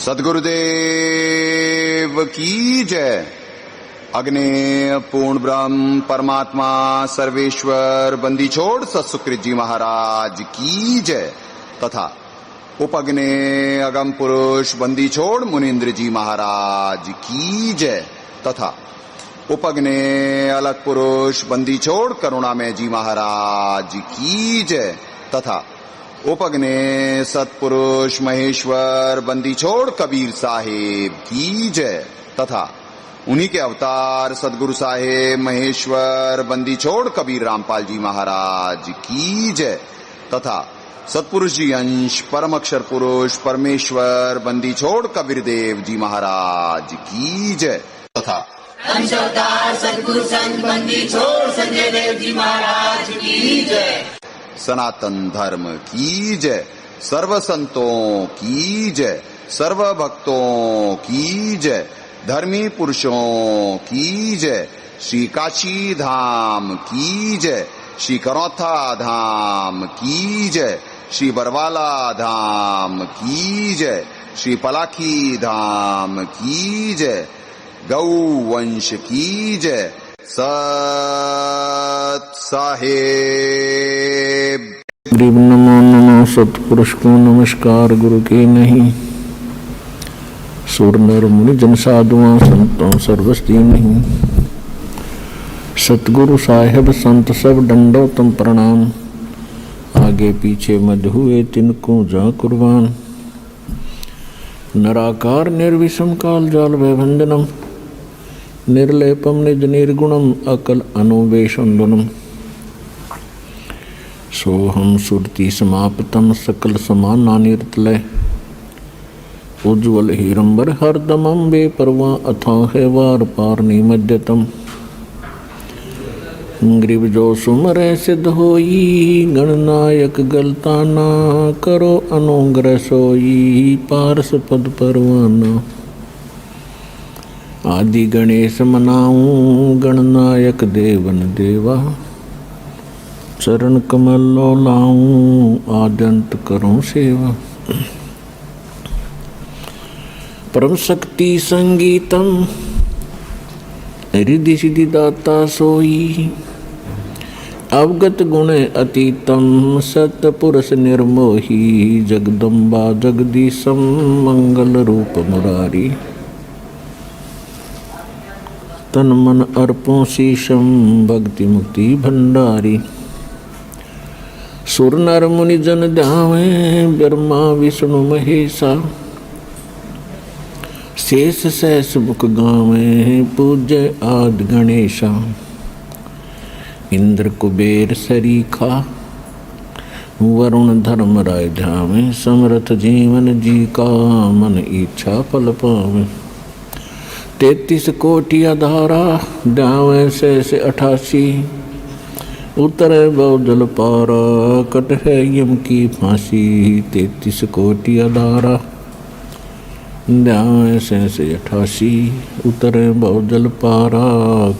सद्गुरुदेव की जय। अग्ने पूर्ण ब्रह्म परमात्मा सर्वेश्वर बंदी छोड़ सत्सुकृत जी महाराज की जय तथा उपग्ने अगम पुरुष बंदी छोड़ मुनीन्द्र जी महाराज की जय तथा उपग्ने अलग पुरुष बंदी छोड़ करुणामय जी महाराज की जय तथा उपग्ने सतपुरुष महेश्वर बंदी छोड़ कबीर साहेब की जय तथा उन्हीं के अवतार सदगुरु साहेब महेश्वर बंदी छोड़ कबीर रामपाल जी महाराज की जय तथा सतपुरुष जी अंश परम अक्षर पुरुष परमेश्वर बंदी छोड़ कबीर देव जी महाराज की जय तथा अंश अवतार सदगुरु संत बंदी छोड़ संजय देव जी महाराज की जय। सनातन धर्म की जय। सर्व संतों की जय। सर्व भक्तों की जय। धर्मी पुरुषों की जय। श्री काशी धाम की जय। श्री करौथा धाम की जय। श्री बरवाला धाम की जय। श्री पलाखी धाम की जय। गौ वंश की जय। सत साहेब। गरीब नमो नमो सतपुरुष को नमस्कार गुरु के नहीं। सुर नर मुनि जन साधुआं संतों सर्वस्ती नहीं। सतगुरु साहेब संत सब दंडोतम प्रणाम। आगे पीछे मध हुए तिनको जा कुर्बान। नराकार निर्विषम काल जाल वैभंजनम निर्लेपम निज निर्गुणम अकल अनुवेशंदनम। सोहम सुरति समाप्तम सकल समाना निर्तलय। उज्ज्वल हीरंबर हरदमम बेपरवा अथाह वार पार निमज्जतम। ग्रीव जो सुमरे सिद्ध होई गणनायक गलताना। करो अनुग्रह सोई पारस पद परवाना। आदि गणेश मनाऊं गणनायक देवन देवा। चरण कमल लो लाऊं आद्यंत करूं सेवा। परम शक्ति संगीतम रिद्धि सिद्धि दाता सोई। अवगत गुण अतीतम सतपुरुष निर्मोही। जगदम्बा जगदीशम मंगल रूप मुरारी। तन मन अर्पों शीशम भक्ति मुक्ति भंडारी। सुर नर मुनि जन ध्यावे ब्रह्मा विष्णु महेशा। शेष सहस मुख गावे पूज्य आदि गणेशा। इंद्र कुबेर सरीखा वरुण धर्म राय ध्यावे। समर्थ जीवन जी का मन इच्छा फल पावे। 33 कोटि आधारा ध्यावे शेष 88। उतरे बहुजल पारा कट है यम की फांसी। 33 कोटि आधारा ध्यावे शेष 88। उतरे बहुजल पारा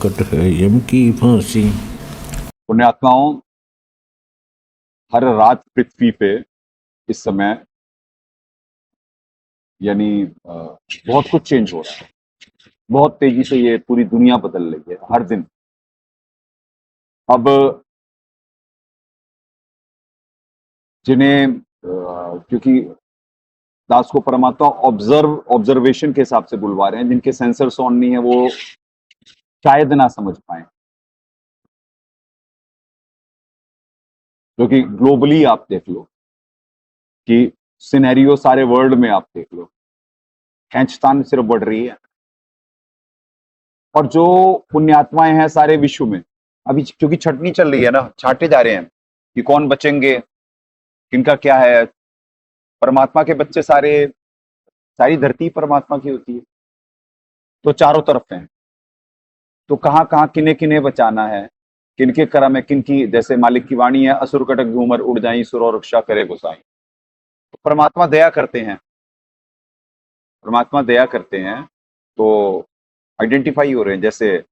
कट है यम की फांसी। पुण्यात्माओं, हर रात पृथ्वी पे इस समय यानी बहुत कुछ चेंज हो रहा है। बहुत तेजी से ये पूरी दुनिया बदल रही है हर दिन। अब जिन्हें क्योंकि दास को परमात्मा ऑब्जर्वेशन के हिसाब से बुलवा रहे हैं, जिनके सेंसर्स ऑन नहीं है वो शायद ना समझ पाए। क्योंकि ग्लोबली आप देख लो कि सिनेरियो सारे वर्ल्ड में आप देख लो, खींचतान सिर्फ बढ़ रही है। और जो पुण्यात्माएं हैं सारे विश्व में, अभी क्योंकि छटनी चल रही है ना, छांटे जा रहे हैं कि कौन बचेंगे, किनका क्या है। परमात्मा के बच्चे सारी धरती परमात्मा की होती है, तो चारों तरफ हैं। तो कहाँ कहाँ किन्हें किन्हें बचाना है, किनके क्रम है, किनकी, जैसे मालिक की वाणी है, असुर कटक झूमर उड़ जाई सुर और रक्षा करे गोसाई। तो परमात्मा दया करते हैं, परमात्मा दया करते हैं तो आइडेंटिफाई हो रहे हैं। जैसे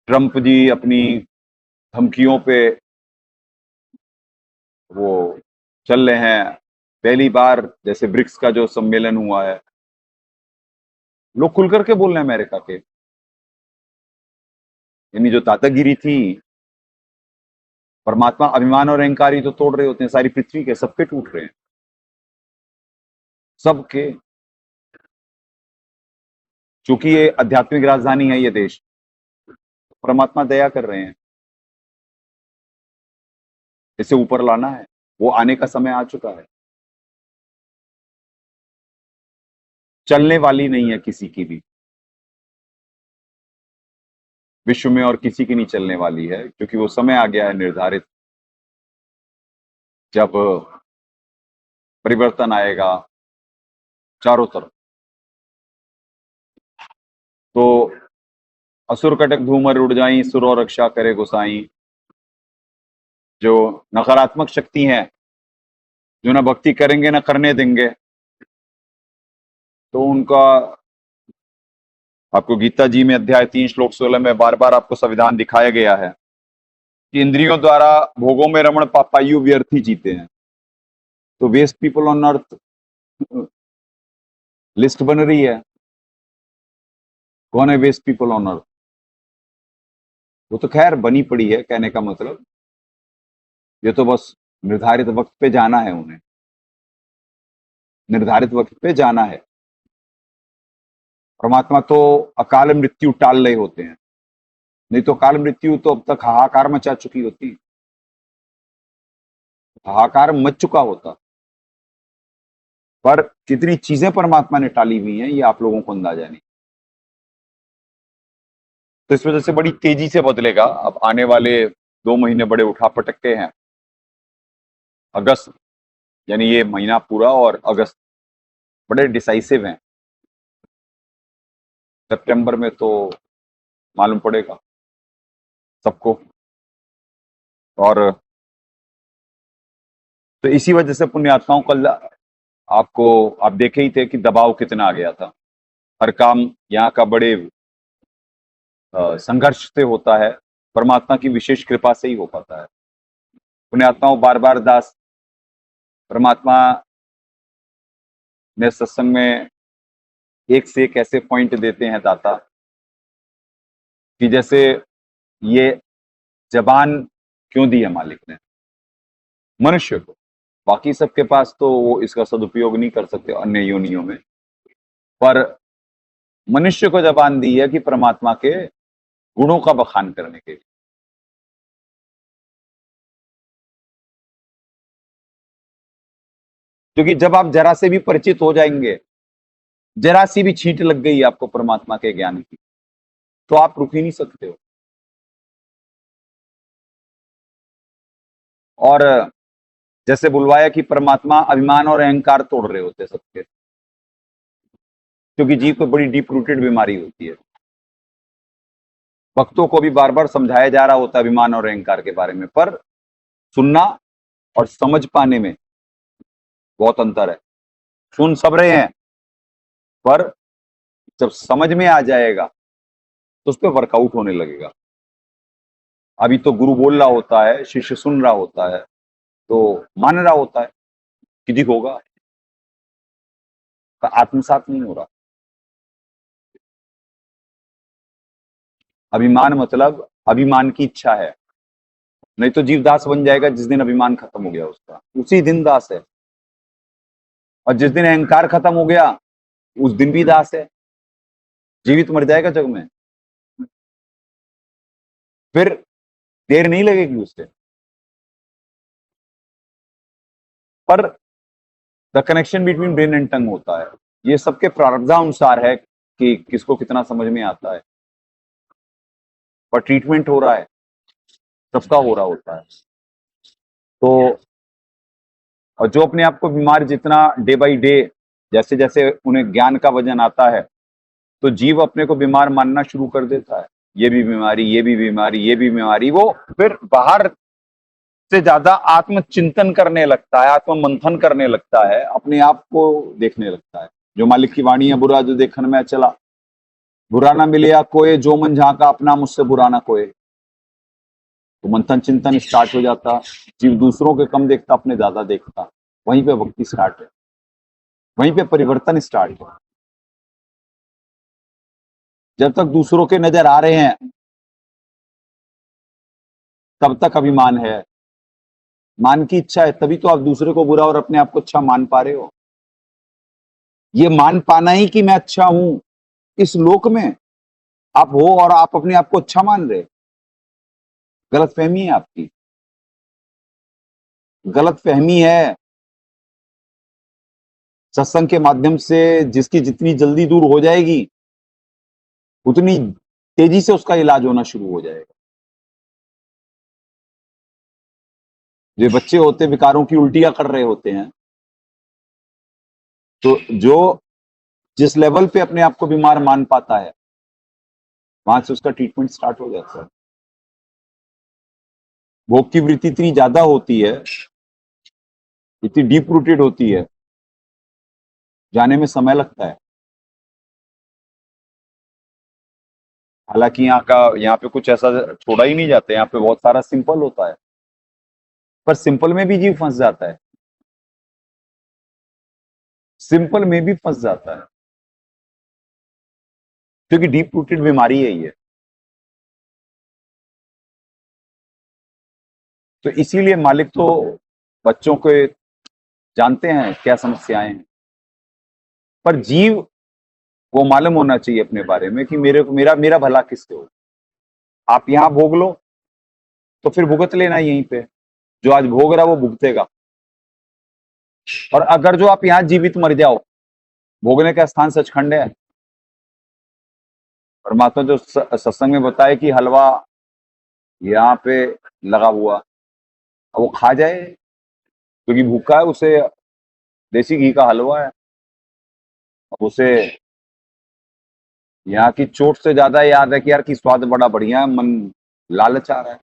ट्रंप जी अपनी धमकियों पे वो चल रहे हैं, पहली बार जैसे ब्रिक्स का जो सम्मेलन हुआ है, लोग खुल करके बोल रहे हैं अमेरिका के, यानी जो दादागिरी थी, परमात्मा अभिमान और अहंकार ही तो तोड़ रहे होते हैं, सारी पृथ्वी के सबके टूट रहे हैं, सबके। चूंकि ये आध्यात्मिक राजधानी है ये देश, परमात्मा दया कर रहे हैं, इसे ऊपर लाना है, वो आने का समय आ चुका है। चलने वाली नहीं है किसी की भी, विश्व में और किसी की नहीं चलने वाली है, क्योंकि वो समय आ गया है निर्धारित, जब परिवर्तन आएगा चारों तरफ। तो असुर कटक धूमर उड़ जाई, सुर और रक्षा करे गोसाई। जो नकारात्मक शक्ति हैं, जो ना भक्ति करेंगे ना करने देंगे, तो उनका, आपको गीता जी में अध्याय 3 श्लोक 16 में बार बार आपको संविधान दिखाया गया है कि इंद्रियों द्वारा भोगों में रमण पापायु व्यर्थ ही जीते हैं। तो worst people on earth list बन रही है, कौन है वेस्ट पीपल ऑन अर्थ? वो तो खैर बनी पड़ी है, कहने का मतलब ये तो बस निर्धारित वक्त पे जाना है, उन्हें निर्धारित वक्त पे जाना है। परमात्मा तो अकाल मृत्यु टाल रहे होते हैं, नहीं तो अकाल मृत्यु तो अब तक हाहाकार मचा चुकी होती, हाहाकार मच चुका होता। पर कितनी चीजें परमात्मा ने टाली हुई हैं, ये आप लोगों को अंदाजा नहीं। तो इस वजह से बड़ी तेजी से बदलेगा। अब आने वाले 2 महीने बड़े उठापटक के हैं। अगस्त यानी ये महीना पूरा और अगस्त बड़े डिसाइसिव हैं। सितंबर में तो मालूम पड़ेगा सबको। और तो इसी वजह से पुण्यात्माओं कल आप देखे ही थे कि दबाव कितना आ गया था। हर काम यहाँ का बड़े संघर्ष से होता है, परमात्मा की विशेष कृपा से ही हो पाता है। पुण्यात्माओं बार बार दास परमात्मा ने सत्संग में एक से एक ऐसे पॉइंट देते हैं दाता, कि जैसे ये जबान क्यों दी है मालिक ने मनुष्य को, बाकी सबके पास तो वो इसका सदुपयोग नहीं कर सकते अन्य योनियों में, पर मनुष्य को जबान दी है कि परमात्मा के गुणों का बखान करने के लिए। क्योंकि जब आप जरा से भी परिचित हो जाएंगे, जरा सी भी छींट लग गई आपको परमात्मा के ज्ञान की, तो आप रुक ही नहीं सकते हो। और जैसे बुलवाया कि परमात्मा अभिमान और अहंकार तोड़ रहे होते सबके, क्योंकि जीव को बड़ी डीप रूटेड बीमारी होती है। भक्तों को भी बार बार समझाया जा रहा होता है अभिमान और अहंकार के बारे में, पर सुनना और समझ पाने में बहुत अंतर है। सुन सब रहे हैं, पर जब समझ में आ जाएगा तो उस पर वर्कआउट होने लगेगा। अभी तो गुरु बोल रहा होता है, शिष्य सुन रहा होता है, तो मान रहा होता है कि जी होगा, पर आत्मसात नहीं हो रहा। अभिमान मतलब अभिमान की इच्छा है, नहीं तो जीव दास बन जाएगा जिस दिन अभिमान खत्म हो गया उसका, उसी दिन दास है। और जिस दिन अहंकार खत्म हो गया उस दिन भी दास है, जीवित मर जाएगा जग में, फिर देर नहीं लगेगी उससे। पर the connection between brain and tongue होता है, ये सबके प्रारब्धानुसार है कि किसको कितना समझ में आता है, पर ट्रीटमेंट हो रहा है, सबका हो रहा होता है। तो और जो अपने आप को बीमार जितना डे बाय डे, जैसे जैसे उन्हें ज्ञान का वजन आता है, तो जीव अपने को बीमार मानना शुरू कर देता है। ये भी बीमारी, ये भी बीमारी, ये भी बीमारी। वो फिर बाहर से ज्यादा आत्मचिंतन करने लगता है, आत्म मंथन करने लगता है, अपने आप को देखने लगता है। जो मालिक की वाणी है, बुरा जो देखन में चला, बुरा ना मिले या कोई, जो मन झांका अपना मुझसे बुरा ना कोई। तो मंथन चिंतन स्टार्ट हो जाता, जीव दूसरों के कम देखता, अपने ज्यादा देखता, वहीं पे भक्ति स्टार्ट है, वहीं पे परिवर्तन स्टार्ट है। जब तक दूसरों के नजर आ रहे हैं तब तक अभिमान है, मान की इच्छा है, तभी तो आप दूसरे को बुरा और अपने आप को अच्छा मान पा रहे हो। ये मान पाना ही कि मैं अच्छा हूं, इस लोक में आप हो और आप अपने आप को अच्छा मान रहे, गलत फहमी है आपकी, गलत फहमी है। सत्संग के माध्यम से जिसकी जितनी जल्दी दूर हो जाएगी उतनी तेजी से उसका इलाज होना शुरू हो जाएगा। जो बच्चे होते विकारों की उल्टियां कर रहे होते हैं, तो जो जिस लेवल पे अपने आप को बीमार मान पाता है वहां से उसका ट्रीटमेंट स्टार्ट हो जाता है। भोग की वृत्ति इतनी ज्यादा होती है, इतनी डीप रूटेड होती है, जाने में समय लगता है। हालांकि यहाँ पे कुछ ऐसा छोड़ा ही नहीं जाता है, यहाँ पे बहुत सारा सिंपल होता है, पर सिंपल में भी जीव फंस जाता है, सिंपल में भी फंस जाता है, क्योंकि डीप रूटेड बीमारी है ये। तो इसीलिए मालिक तो बच्चों को जानते हैं क्या समस्याएं हैं, पर जीव को मालूम होना चाहिए अपने बारे में कि मेरा मेरा भला किससे हो। आप यहां भोग लो तो फिर भुगत लेना यहीं पे, जो आज भोग रहा वो भुगतेगा। और अगर जो आप यहां जीवित मर जाओ, भोगने का स्थान सचखंड है। परमात्मा जो सत्संग में बताए कि हलवा यहाँ पे लगा हुआ, वो खा जाए क्योंकि भूखा है, उसे देसी घी का हलवा है, अब उसे यहाँ की चोट से ज्यादा याद है कि यार की स्वाद बड़ा बढ़िया है, मन लालच आ रहा है।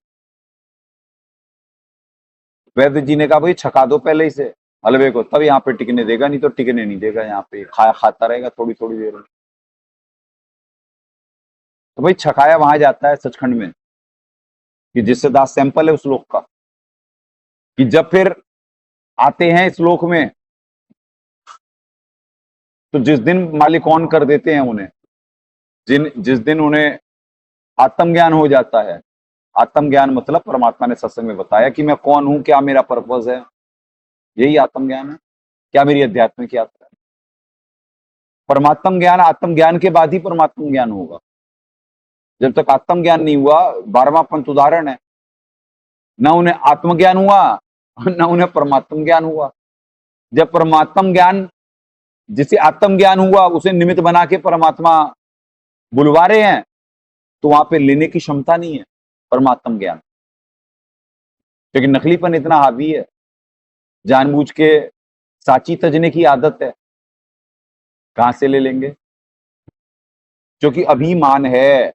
वैद्य जी ने कहा भाई छका दो पहले ही से हलवे को, तब यहाँ पे टिकने देगा, नहीं तो टिकने नहीं देगा, यहाँ पे खाता रहेगा थोड़ी थोड़ी देर में। तो भाई छकाया वहां जाता है सचखंड में, कि जिससे दास सैंपल है उस लोक का, कि जब फिर आते हैं इस लोक में तो जिस दिन मालिक ऑन कर देते हैं उन्हें, जिस दिन उन्हें आत्मज्ञान हो जाता है, आत्मज्ञान मतलब परमात्मा ने सत्संग में बताया कि मैं कौन हूं, क्या मेरा पर्पस है, यही आत्मज्ञान है, क्या मेरी आध्यात्मिक यात्रा है। परमात्म ज्ञान, आत्मज्ञान के बाद ही परमात्म ज्ञान होगा। जब तक आत्मज्ञान नहीं हुआ, 12वां पंथ उदाहरण है, ना उन्हें आत्मज्ञान हुआ ना उन्हें परमात्म ज्ञान हुआ। जब परमात्म ज्ञान, जिसे आत्मज्ञान हुआ उसे निमित्त बना के परमात्मा बुलवा रहे हैं, तो वहां पे लेने की क्षमता नहीं है परमात्म ज्ञान, क्योंकि नकलीपन इतना हावी है, जानबूझ के साची तजने की आदत है, कहां से ले लेंगे, क्योंकि अभिमान है।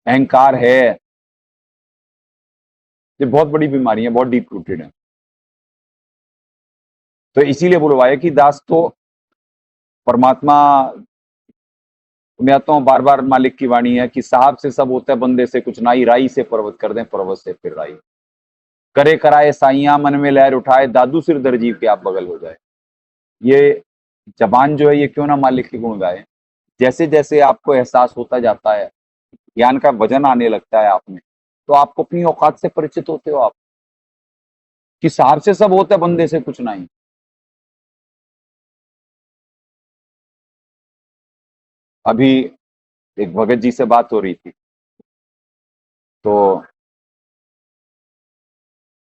अहंकार है, ये बहुत बड़ी बीमारी है, बहुत डीप रूटेड है। तो इसीलिए बुलवाया कि दास तो परमात्मा, पुण्यात्माओं बार बार मालिक की वाणी है कि साहब से सब होता है, बंदे से कुछ नाई, राई से पर्वत कर दें, पर्वत से फिर राई करे कराए साइया, मन में लहर उठाए, दादू सिर दरजीव के आप बगल हो जाए। ये जबान जो है ये क्यों ना मालिक के गुण गाए। जैसे जैसे आपको एहसास होता जाता है, ज्ञान का वजन आने लगता है आप में, तो आपको अपनी औकात से परिचित होते हो आप, कि साहब से सब होता है, बंदे से कुछ नहीं। अभी एक भगत जी से बात हो रही थी, तो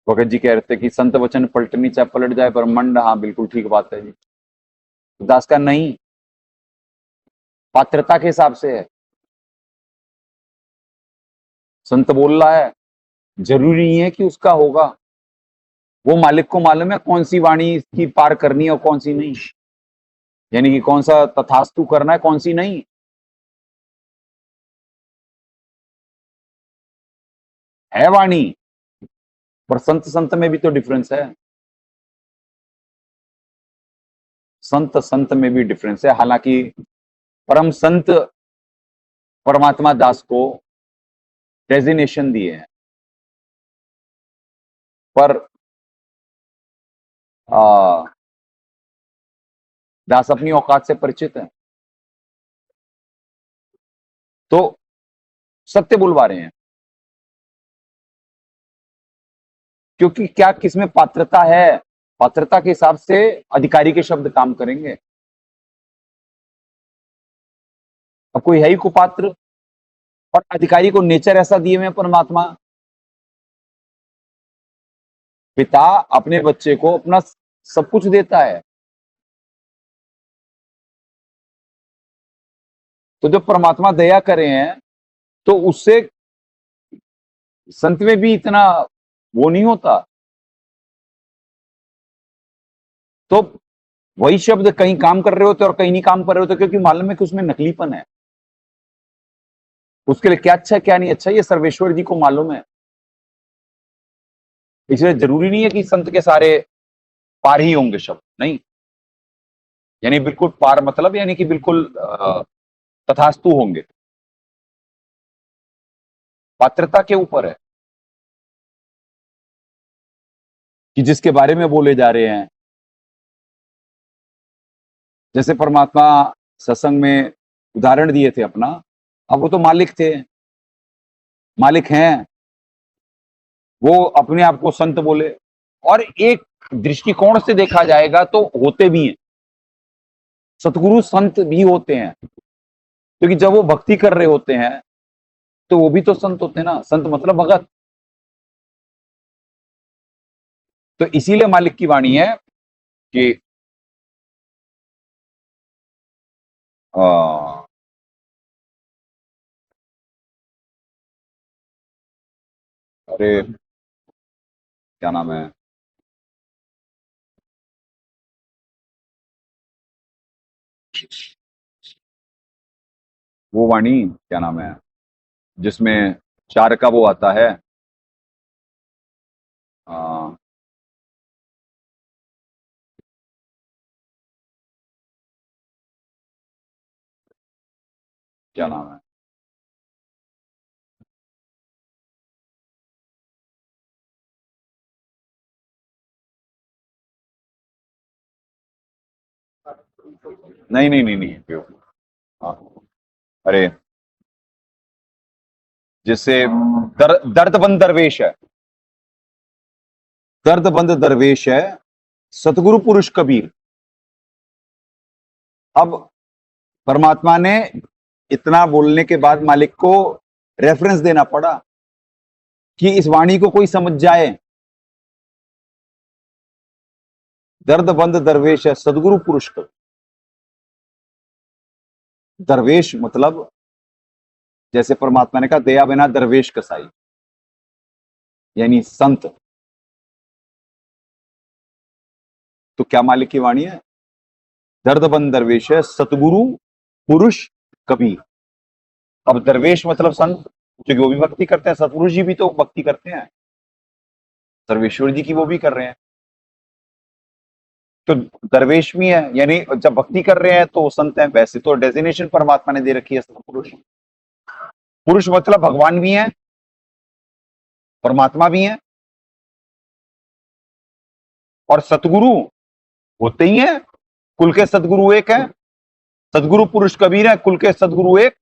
भगत जी कह रहे थे कि संत वचन पलटनी चाहे पलट जाए ब्रह्मांड। हाँ बिल्कुल ठीक बात है जी। दास का नहीं, पात्रता के हिसाब से है। संत बोल रहा है, जरूरी नहीं है कि उसका होगा, वो मालिक को मालूम है कौन सी वाणी इसकी पार करनी है और कौन सी नहीं, यानी कि कौन सा तथास्तु करना है, कौन सी नहीं। है वाणी, पर संत संत में भी तो डिफरेंस है, संत संत में भी डिफरेंस है। हालांकि परम संत परमात्मा दास को डेजिग्नेशन दिए हैं, पर दास अपनी औकात से परिचित है, तो सत्य बुलवा रहे हैं। क्योंकि क्या किसमें पात्रता है, पात्रता के हिसाब से अधिकारी के शब्द काम करेंगे। अब कोई है ही कुपात्र, और अधिकारी को नेचर ऐसा दिए हुए परमात्मा, पिता अपने बच्चे को अपना सब कुछ देता है। तो जब परमात्मा दया करे हैं तो उससे संत में भी इतना वो नहीं होता। तो वही शब्द कहीं काम कर रहे होते और कहीं नहीं काम कर रहे होते, क्योंकि मालूम है कि उसमें नकलीपन है। उसके लिए क्या अच्छा है क्या नहीं अच्छा, ये सर्वेश्वर जी को मालूम है। इसलिए जरूरी नहीं है कि संत के सारे पार ही होंगे शब्द, नहीं। यानी बिल्कुल पार मतलब यानी कि बिल्कुल तथास्तु होंगे। पात्रता के ऊपर है कि जिसके बारे में बोले जा रहे हैं। जैसे परमात्मा सत्संग में उदाहरण दिए थे अपना, अब वो तो मालिक थे, मालिक हैं, वो अपने आप को संत बोले। और एक दृष्टिकोण से देखा जाएगा तो होते भी हैं, सतगुरु संत भी होते हैं, क्योंकि जब वो भक्ति कर रहे होते हैं तो वो भी तो संत होते हैं ना। संत मतलब भगत। तो इसीलिए मालिक की वाणी है कि अरे क्या नाम है, वो वाणी क्या नाम है जिसमें चार का वो आता है, आ, क्या नाम है, नहीं नहीं नहीं नहीं हाँ, अरे जिससे दर्दबंद दरवेश है, दर्दबंद दरवेश है सतगुरु पुरुष कबीर। अब परमात्मा ने इतना बोलने के बाद मालिक को रेफरेंस देना पड़ा कि इस वाणी को कोई समझ जाए। दर्दबंद दरवेश है सदगुरु पुरुष कबीर। दरवेश मतलब जैसे परमात्मा ने कहा दया बिना दरवेश कसाई, यानी संत। तो क्या मालिक की वाणी है, दर्दबंद दरवेश है सतगुरु पुरुष कबीर। अब दरवेश मतलब संत, क्योंकि वो भी भक्ति करते हैं, सतगुरु जी भी तो भक्ति करते हैं, सर्वेश्वर जी की वो भी कर रहे हैं। तो दरवेश भी है, यानी जब भक्ति कर रहे हैं तो वो संत हैं। वैसे तो डेजिग्नेशन परमात्मा ने दे रखी है पुरुष। पुरुष मतलब भगवान भी है, परमात्मा भी है, और सतगुरु होते ही है। कुल के सतगुरु एक है, सतगुरु पुरुष कबीर है, कुल के सतगुरु एक।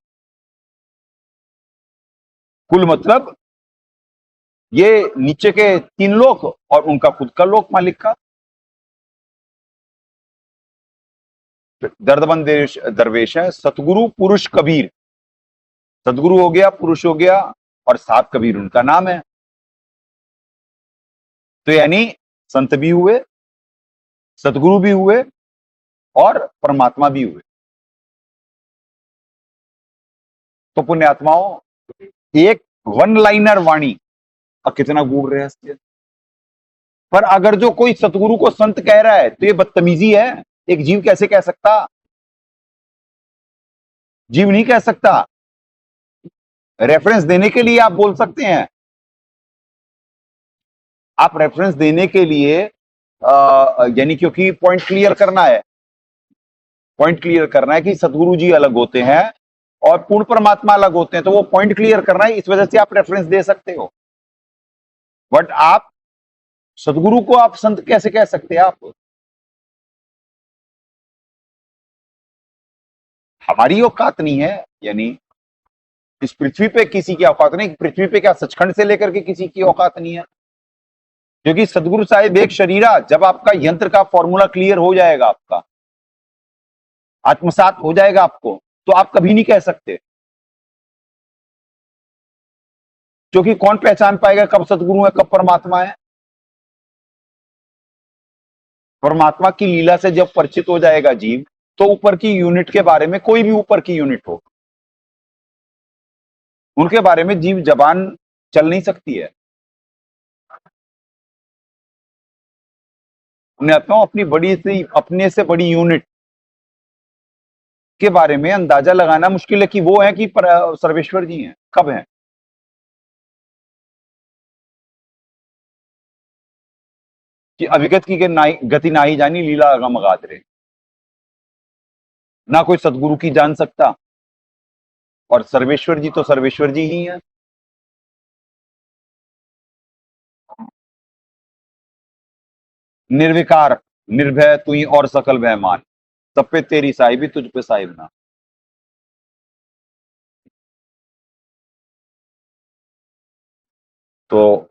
कुल मतलब ये नीचे के तीन लोक और उनका खुद का लोक मालिक का। दर्दबंद दरवेश है सतगुरु पुरुष कबीर। सतगुरु हो गया, पुरुष हो गया, और सात कबीर उनका नाम है। तो यानी संत भी हुए, सतगुरु भी हुए, और परमात्मा भी हुए। तो पुण्यात्माओं, एक वन लाइनर वाणी और कितना गूढ़ रहस्य। पर अगर जो कोई सतगुरु को संत कह रहा है तो ये बदतमीजी है। एक जीव कैसे कह सकता, जीव नहीं कह सकता। रेफरेंस देने के लिए आप बोल सकते हैं, आप रेफरेंस देने के लिए यानी क्योंकि पॉइंट क्लियर करना है, पॉइंट क्लियर करना है कि सतगुरु जी अलग होते हैं और पूर्ण परमात्मा अलग होते हैं, तो वो पॉइंट क्लियर करना है, इस वजह से आप रेफरेंस दे सकते हो। बट आप सदगुरु को आप संत कैसे कह सकते हैं आप? हमारी औकात नहीं है, यानी इस पृथ्वी पे किसी की औकात नहीं। पृथ्वी पे क्या सचखंड से लेकर के किसी की औकात नहीं है? क्योंकि सदगुरु साहिब एक शरीरा, जब आपका यंत्र का फॉर्मूला क्लियर हो जाएगा, आपका आत्मसात हो जाएगा आपको, तो आप कभी नहीं कह सकते। क्योंकि कौन पहचान पाएगा कब सदगुरु है कब परमात्मा है? परमात्मा की लीला से जब परिचित हो जाएगा जीव, तो ऊपर की यूनिट के बारे में, कोई भी ऊपर की यूनिट हो, उनके बारे में जीव जबान चल नहीं सकती है। मैं आता हूं अपनी बड़ी से, अपने से बड़ी यूनिट के बारे में अंदाजा लगाना मुश्किल है कि वो है कि सर्वेश्वर जी हैं, कब हैं? कि अविगत की गति ना ही जानी, लीला अगम अगाध रे। ना कोई सदगुरु की जान सकता, और सर्वेश्वर जी तो सर्वेश्वर जी ही हैं। निर्विकार निर्भय तू ही और सकल भयमान, सब पे तेरी साहिबी तुझ पे साहिब ना। तो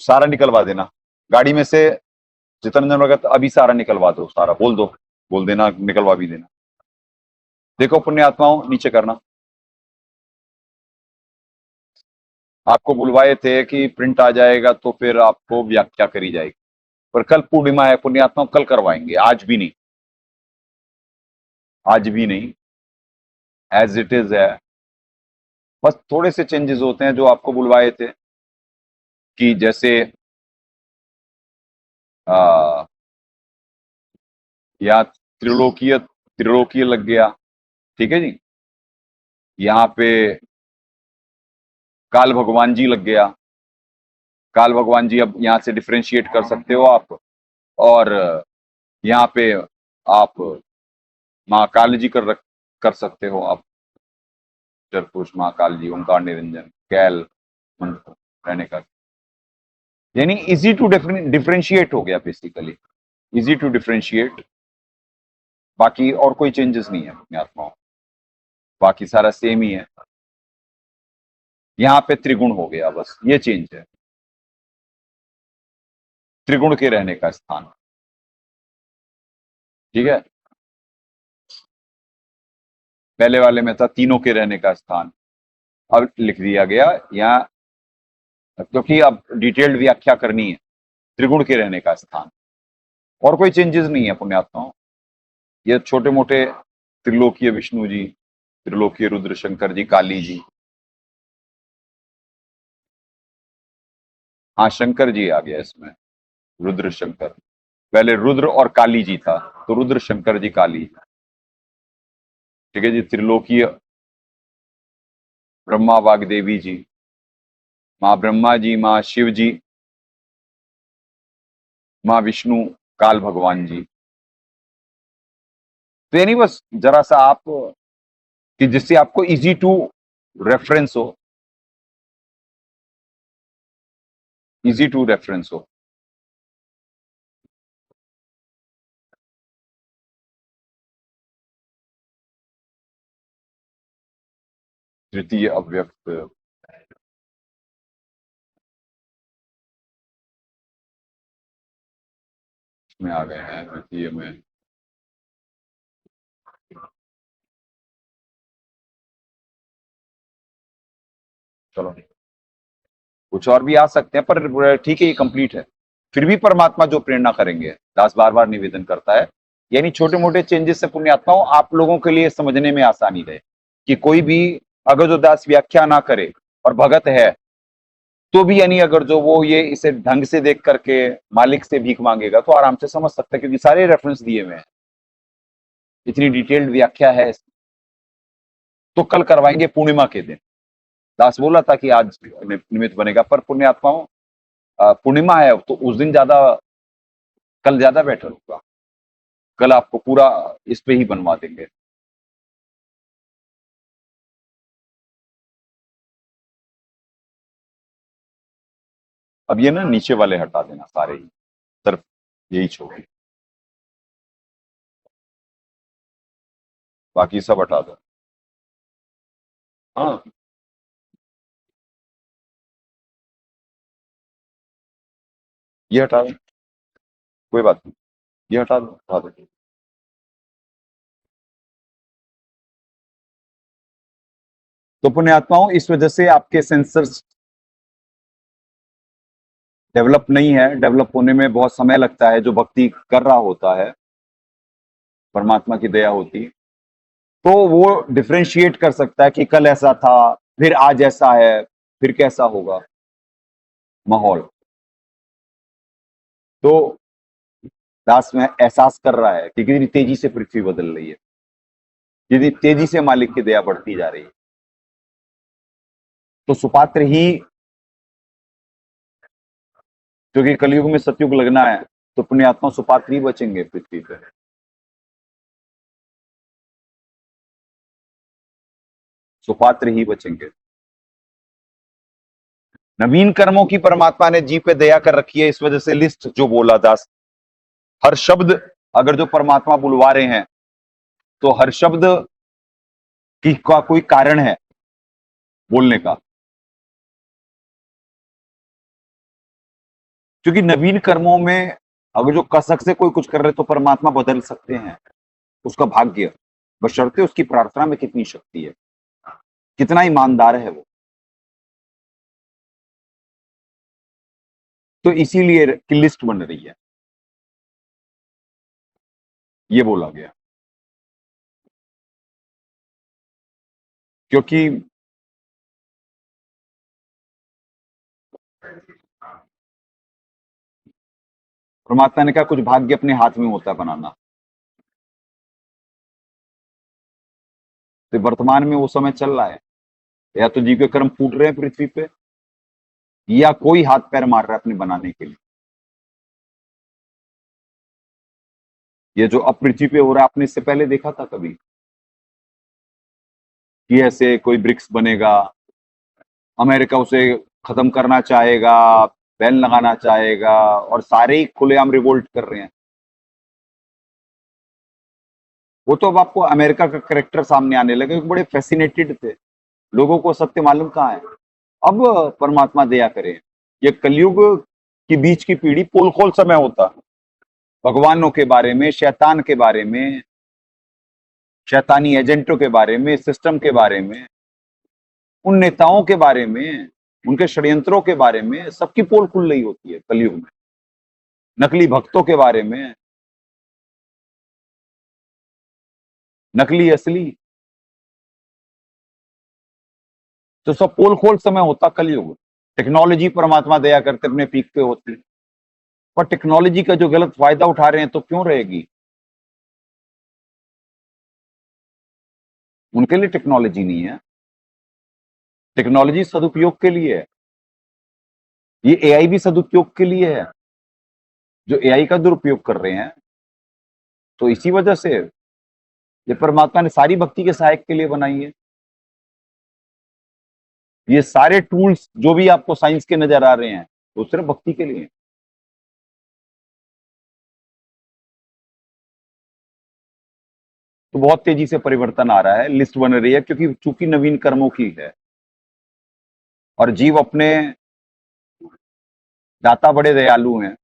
सारा निकलवा देना गाड़ी में से, जितना जन वगत अभी सारा निकलवा दो, सारा बोल दो, बोल देना, निकलवा भी देना। देखो पुण्यात्माओं, नीचे करना। आपको बुलवाए थे कि प्रिंट आ जाएगा तो फिर आपको व्याख्या करी जाएगी, पर कल पूर्णिमा है पुण्यात्माओं, कल करवाएंगे, आज भी नहीं, आज भी नहीं, एज इट इज है। बस थोड़े से चेंजेस होते हैं जो आपको बुलवाए थे, कि जैसे आ, या त्रिलोकीय त्रिलोकीय लग गया, ठीक है जी। यहाँ पे काल भगवान जी लग गया, काल भगवान जी अब यहाँ से डिफ्रेंशिएट कर सकते हो आप। और यहाँ पे आप माँ काली जी कर सकते हो आप, जरपुरुष महाकाल जी, ओंकार निरंजन, कैल मंत्र रहने का, यानी इजी टू डिफरेंशिएट हो गया बेसिकली, इजी टू डिफरेंशिएट। बाकी और कोई चेंजेस नहीं है अपनी आत्माओं, बाकी सारा सेम ही है। यहाँ पे त्रिगुण हो गया, बस ये चेंज है, त्रिगुण के रहने का स्थान, ठीक है। पहले वाले में था तीनों के रहने का स्थान, अब लिख दिया गया यहाँ, क्योंकि अब डिटेल्ड व्याख्या करनी है, त्रिगुण के रहने का स्थान। और कोई चेंजेस नहीं है पुण्यात्माओं, ये छोटे मोटे त्रिलोकीय विष्णु जी, त्रिलोकीय रुद्र शंकर जी, काली जी। हाँ शंकर जी आ गया इसमें, रुद्र शंकर, पहले रुद्र और काली जी था, तो रुद्र शंकर जी काली, ठीक है जी। त्रिलोकीय ब्रह्मा वाग्देवी जी, माँ ब्रह्मा जी, माँ शिव जी, माँ विष्णु, काल भगवान जी। तो यानी बस जरा सा आप, कि जिससे आपको इजी टू रेफरेंस हो, इजी टू रेफरेंस हो। तृतीय अव्यक्त में आ गए हैं, तृतीय में चलो कुछ और भी आ सकते हैं, पर ठीक है, ये कंप्लीट है। फिर भी परमात्मा जो प्रेरणा करेंगे, दास बार बार निवेदन करता है, यानी छोटे मोटे चेंजेस से पुण्यात्माओं आप लोगों के लिए समझने में आसानी रहे, कि कोई भी अगर जो दास व्याख्या ना करे और भगत है, तो भी यानी अगर जो वो ये इसे ढंग से देख करके मालिक से भीख मांगेगा तो आराम से समझ सकता है, क्योंकि सारे रेफरेंस दिए हुए हैं, इतनी डिटेल्ड व्याख्या है। तो कल करवाएंगे पूर्णिमा के दिन। दास बोला था कि आज निमित्त बनेगा, पर पुण्यात्माओं पूर्णिमा है तो उस दिन ज्यादा, कल ज्यादा बेटर होगा, कल आपको पूरा इस पे ही बनवा देंगे। अब ये ना नीचे वाले हटा देना सारे ही। यही छोड़, बाकी सब हटा दो। हाँ, ये हटा दो, कोई बात नहीं, ये हटा दो। तो पुण्यात्माओं, इस वजह से आपके सेंसर्स डेवलप नहीं है, डेवलप होने में बहुत समय लगता है। जो भक्ति कर रहा होता है, परमात्मा की दया होती, तो वो डिफरेंशिएट कर सकता है कि कल ऐसा था, फिर आज ऐसा है, फिर कैसा होगा माहौल। तो दास में एहसास कर रहा है कि कितनी तेजी से पृथ्वी बदल रही है, कितनी तेजी से मालिक की दया बढ़ती जा रही है। तो सुपात्र ही, क्योंकि कलयुग में सतयुग लगना है, तो पुण्यात्मा सुपात्र ही बचेंगे पृथ्वी पे। सुपात्र ही बचेंगे। नवीन कर्मों की परमात्मा ने जीव पे दया कर रखी है, इस वजह से लिस्ट जो बोला दास, हर शब्द अगर जो परमात्मा बुलवा रहे हैं, तो हर शब्द की का कोई कारण है बोलने का। क्योंकि नवीन कर्मों में अगर जो कसक से कोई कुछ कर रहे तो परमात्मा बदल सकते हैं, उसका भाग्य, बशर्ते उसकी प्रार्थना में कितनी शक्ति है, कितना ईमानदार है वो। तो इसीलिए की लिस्ट बन रही है, ये बोला गया। क्योंकि परमात्मा ने कहा कुछ भाग्य अपने हाथ में होता है बनाना। तो वर्तमान में वो समय चल रहा है, या तो जीव के कर्म फूट रहे हैं पृथ्वी पे, या कोई हाथ पैर मार रहा है अपने बनाने के लिए। ये जो अब पृथ्वी पे हो रहा है, आपने इससे पहले देखा था कभी कि ऐसे कोई ब्रिक्स बनेगा, अमेरिका उसे खत्म करना चाहेगा, बैन लगाना चाहेगा, और सारे ही खुलेआम रिवोल्ट कर रहे हैं। वो तो अब आपको अमेरिका का करेक्टर सामने आने लगे, बड़े फैसिनेटेड थे, लोगों को सत्य मालूम कहाँ है। अब परमात्मा दया करे, ये कलयुग की बीच की पीढ़ी पोल खोल समय होता, भगवानों के बारे में, शैतान के बारे में, शैतानी एजेंटों के बारे में, सिस्टम के बारे में, उन नेताओं के बारे में, उनके षड्यंत्रों के बारे में, सबकी पोल खुल रही होती है कलयुग में। नकली भक्तों के बारे में, नकली असली, तो सब पोल खोल समय होता कलयुग। टेक्नोलॉजी परमात्मा दया करते अपने पीक पे होती, पर टेक्नोलॉजी का जो गलत फायदा उठा रहे हैं तो क्यों रहेगी। उनके लिए टेक्नोलॉजी नहीं है, टेक्नोलॉजी सदुपयोग के लिए है। ये एआई भी सदुपयोग के लिए है, जो एआई का दुरुपयोग कर रहे हैं। तो इसी वजह से ये परमात्मा ने सारी भक्ति के सहायक के लिए बनाई है। ये सारे टूल्स जो भी आपको साइंस के नजर आ रहे हैं, वो सिर्फ भक्ति के लिए हैं। तो बहुत तेजी से परिवर्तन आ रहा है, लिस्ट बन रही है, क्योंकि चूंकि नवीन कर्मों की है और जीव अपने दाता बड़े दयालु हैं।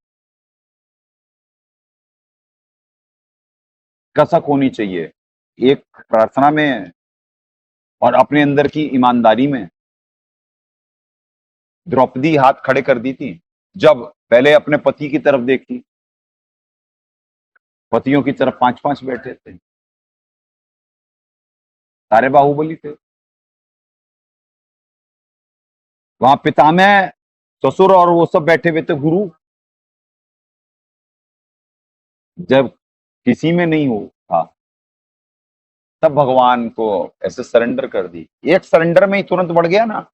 कसक होनी चाहिए एक प्रार्थना में और अपने अंदर की ईमानदारी में। द्रौपदी हाथ खड़े कर दी थी, जब पहले अपने पति की तरफ देखी, पतियों की तरफ 5-5 बैठे थे, सारे बाहुबली थे। वहां पितामह, ससुर और वो सब बैठे हुए थे, गुरु। जब किसी में नहीं हो था, तब भगवान को ऐसे सरेंडर कर दी। एक सरेंडर में ही तुरंत बढ़ गया ना।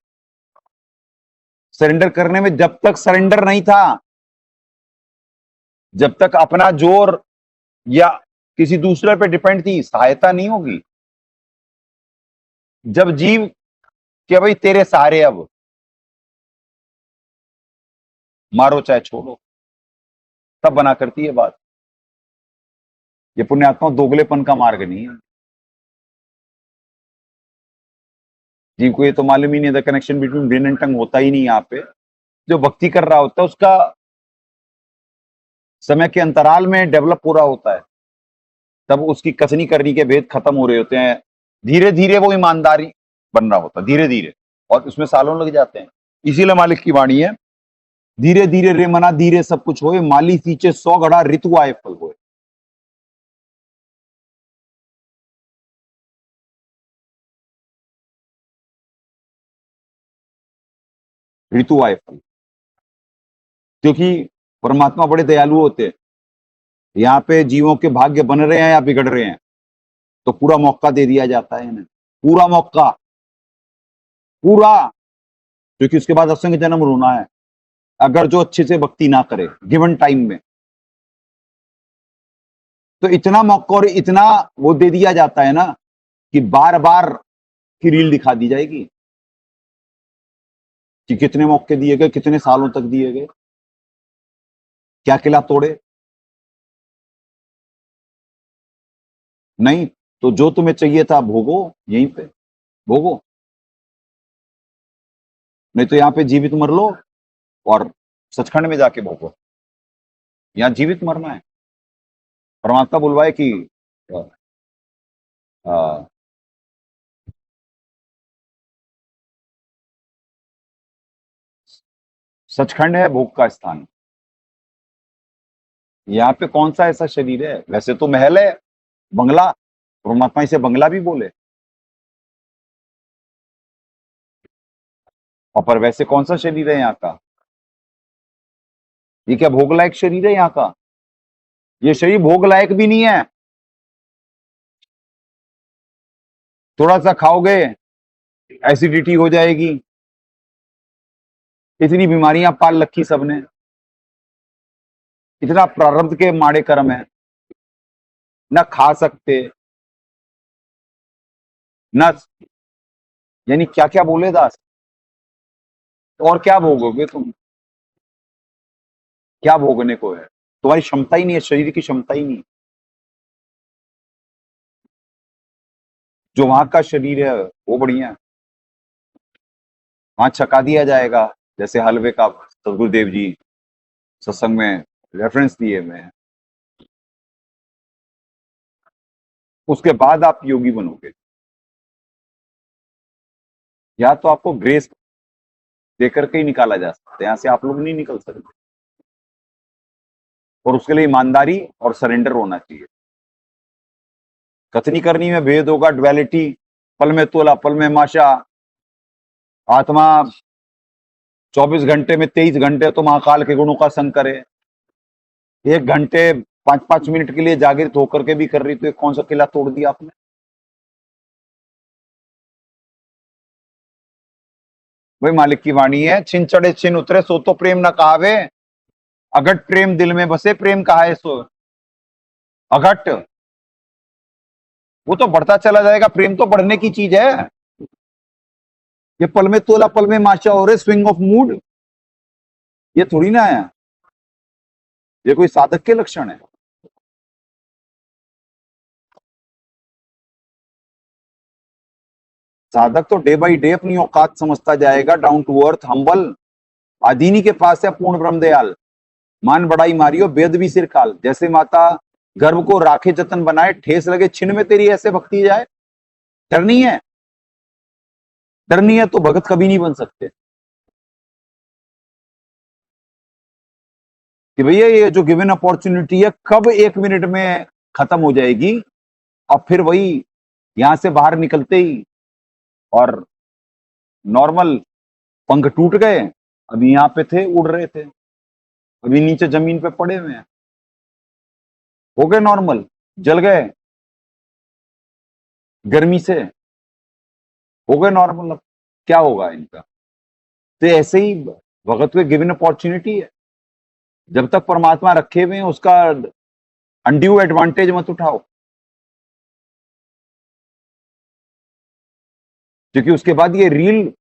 सरेंडर करने में जब तक सरेंडर नहीं था, जब तक अपना जोर या किसी दूसरे पे डिपेंड थी, सहायता नहीं होगी। जब जीव कि भाई तेरे सहारे अब मारो चाहे छोड़ो, तब बना करती है बात। ये पुण्यात्मा दोगलेपन का मार्ग नहीं है। जीव को ये तो मालूम ही नहीं, the connection between brain and tongue होता ही नहीं यहाँ पे। जो भक्ति कर रहा होता है उसका समय के अंतराल में डेवलप पूरा होता है, तब उसकी कसनी करनी के भेद खत्म हो रहे होते हैं। धीरे धीरे वो ईमानदारी बन रहा होता है, धीरे धीरे, और उसमें सालों लग जाते हैं। इसीलिए मालिक की वाणी है, धीरे धीरे रे मना धीरे सब कुछ होए, माली सींचे 100 घड़ा ऋतु आए फल होए। ऋतु आए फल, क्योंकि परमात्मा बड़े दयालु होते हैं। यहाँ पे जीवों के भाग्य बन रहे हैं या बिगड़ रहे हैं, तो पूरा मौका दे दिया जाता है इन्हें, पूरा मौका, पूरा, क्योंकि उसके बाद असंग जन्म रोना है। अगर जो अच्छे से भक्ति ना करे गिवन टाइम में, तो इतना मौका और इतना वो दे दिया जाता है ना कि बार बार की रील दिखा दी जाएगी कि कितने मौके दिए गए, कितने सालों तक दिए गए, क्या किला तोड़े। नहीं तो जो तुम्हें चाहिए था भोगो, यहीं पे भोगो, नहीं तो यहाँ पे जीवित मर लो और सचखंड में जाके भोगो। यहाँ जीवित मरना है। परमात्मा बुलवाए कि आ, सचखंड है भोग का स्थान। यहाँ पे कौन सा ऐसा शरीर है? वैसे तो महल है, बंगला, परमात्मा इसे बंगला भी बोले, और पर वैसे कौन सा शरीर है यहाँ का? ये क्या भोग लायक शरीर है यहाँ का? ये शरीर भोग लायक भी नहीं है। थोड़ा सा खाओगे एसिडिटी हो जाएगी, इतनी बीमारियां पाल रखी सबने, इतना प्रारब्ध के माड़े कर्म है, ना खा सकते, ना, यानी क्या क्या बोले दास। और क्या भोगोगे तुम? क्या भोगने को है? तुम्हारी क्षमता ही नहीं है, शरीर की क्षमता ही नहीं। जो वहां का शरीर है वो बढ़िया है, वहां छका दिया जाएगा, जैसे हलवे का सदगुरुदेव जी सत्संग में रेफरेंस दिए हुए हैं। उसके बाद आप योगी बनोगे, या तो आपको ग्रेस देकर के ही निकाला जा सकता है, यहां से आप लोग नहीं निकल सकते, और उसके लिए ईमानदारी और सरेंडर होना चाहिए। कथनी करनी में भेद होगा, ड्वेलिटी, पल में तोला पल में माशा, आत्मा 24 घंटे में 23 घंटे तो महाकाल के गुणों का संग करे, 1 घंटे 5-5 मिनट के लिए जागृत होकर के भी कर रही, तो कौन सा किला तोड़ दिया आपने? भाई मालिक की वाणी है, छिन चढ़े छिन उतरे सो तो प्रेम न कहावे, अघट प्रेम दिल में बसे प्रेम कहा है सो। अघट वो तो बढ़ता चला जाएगा, प्रेम तो बढ़ने की चीज है। ये पल में तोला पल में माशा हो रहे, स्विंग ऑफ मूड, ये थोड़ी ना है, ये कोई साधक के लक्षण है। साधक तो डे बाई डे अपनी औकात समझता जाएगा, डाउन टू अर्थ, हम्बल। आदीनी के पास है पूर्ण ब्रह्म दयाल, मान बड़ाई मारियो वेद भी सिर खाल। जैसे माता गर्भ को राखे जतन बनाए, ठेस लगे छिन में तेरी ऐसे भक्ति जाए। डरनी है, डरनी है तो भगत कभी नहीं बन सकते। कि भैया ये जो गिवन अपॉर्चुनिटी है कब 1 मिनट में खत्म हो जाएगी, और फिर वही यहां से बाहर निकलते ही और नॉर्मल पंख टूट गए, अभी यहाँ पे थे उड़ रहे थे, अभी नीचे जमीन पे पड़े हुए हैं, हो गए नॉर्मल, जल गए गर्मी से, हो गए नॉर्मल। अब क्या होगा इनका? तो ऐसे ही भगत को गिवन अपॉर्चुनिटी है, जब तक परमात्मा रखे हुए हैं उसका अनड्यू एडवांटेज मत उठाओ, क्योंकि उसके बाद ये रील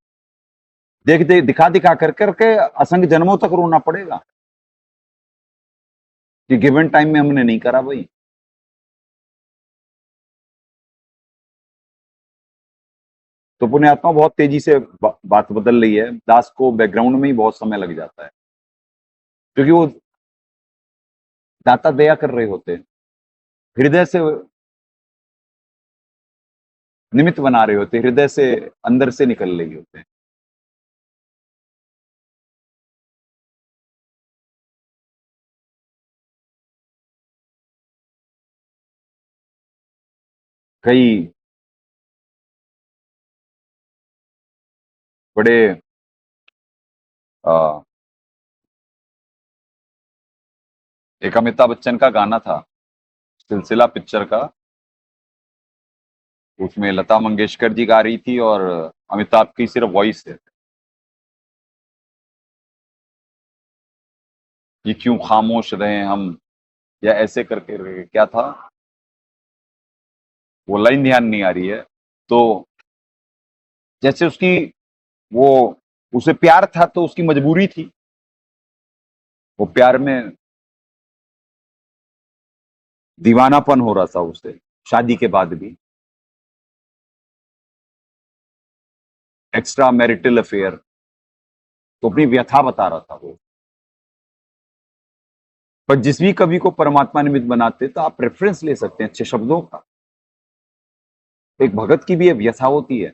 दिखा दिखा कर करके असंख्य जन्मों तक रोना पड़ेगा। कि गिवन टाइम में हमने नहीं करा भाई। तो पुण्यात्मा बहुत तेजी से बात बदल रही है। दास को बैकग्राउंड में ही बहुत समय लग जाता है, क्योंकि वो दाता दया कर रहे होते हैं, हृदय से निमित्त बना रहे होते, हृदय से अंदर से निकल रही होते हैं। कई बड़े आ, एक अमिताभ बच्चन का गाना था, सिलसिला पिक्चर का, उसमें लता मंगेशकर जी गा रही थी और अमिताभ की सिर्फ वॉइस है, ये क्यों खामोश रहे हम, या ऐसे करके रहे, क्या था वो लाइन ध्यान नहीं आ रही है। तो जैसे उसकी वो उसे प्यार था तो उसकी मजबूरी थी, वो प्यार में दीवानापन हो रहा था उसे शादी के बाद भी, एक्स्ट्रा मैरिटल अफेयर, तो अपनी व्यथा बता रहा था वो। पर जिस भी कवि को परमात्मा निमित्त बनाते तो आप रेफरेंस ले सकते हैं अच्छे शब्दों का। एक भगत की भी एक व्यथा होती है,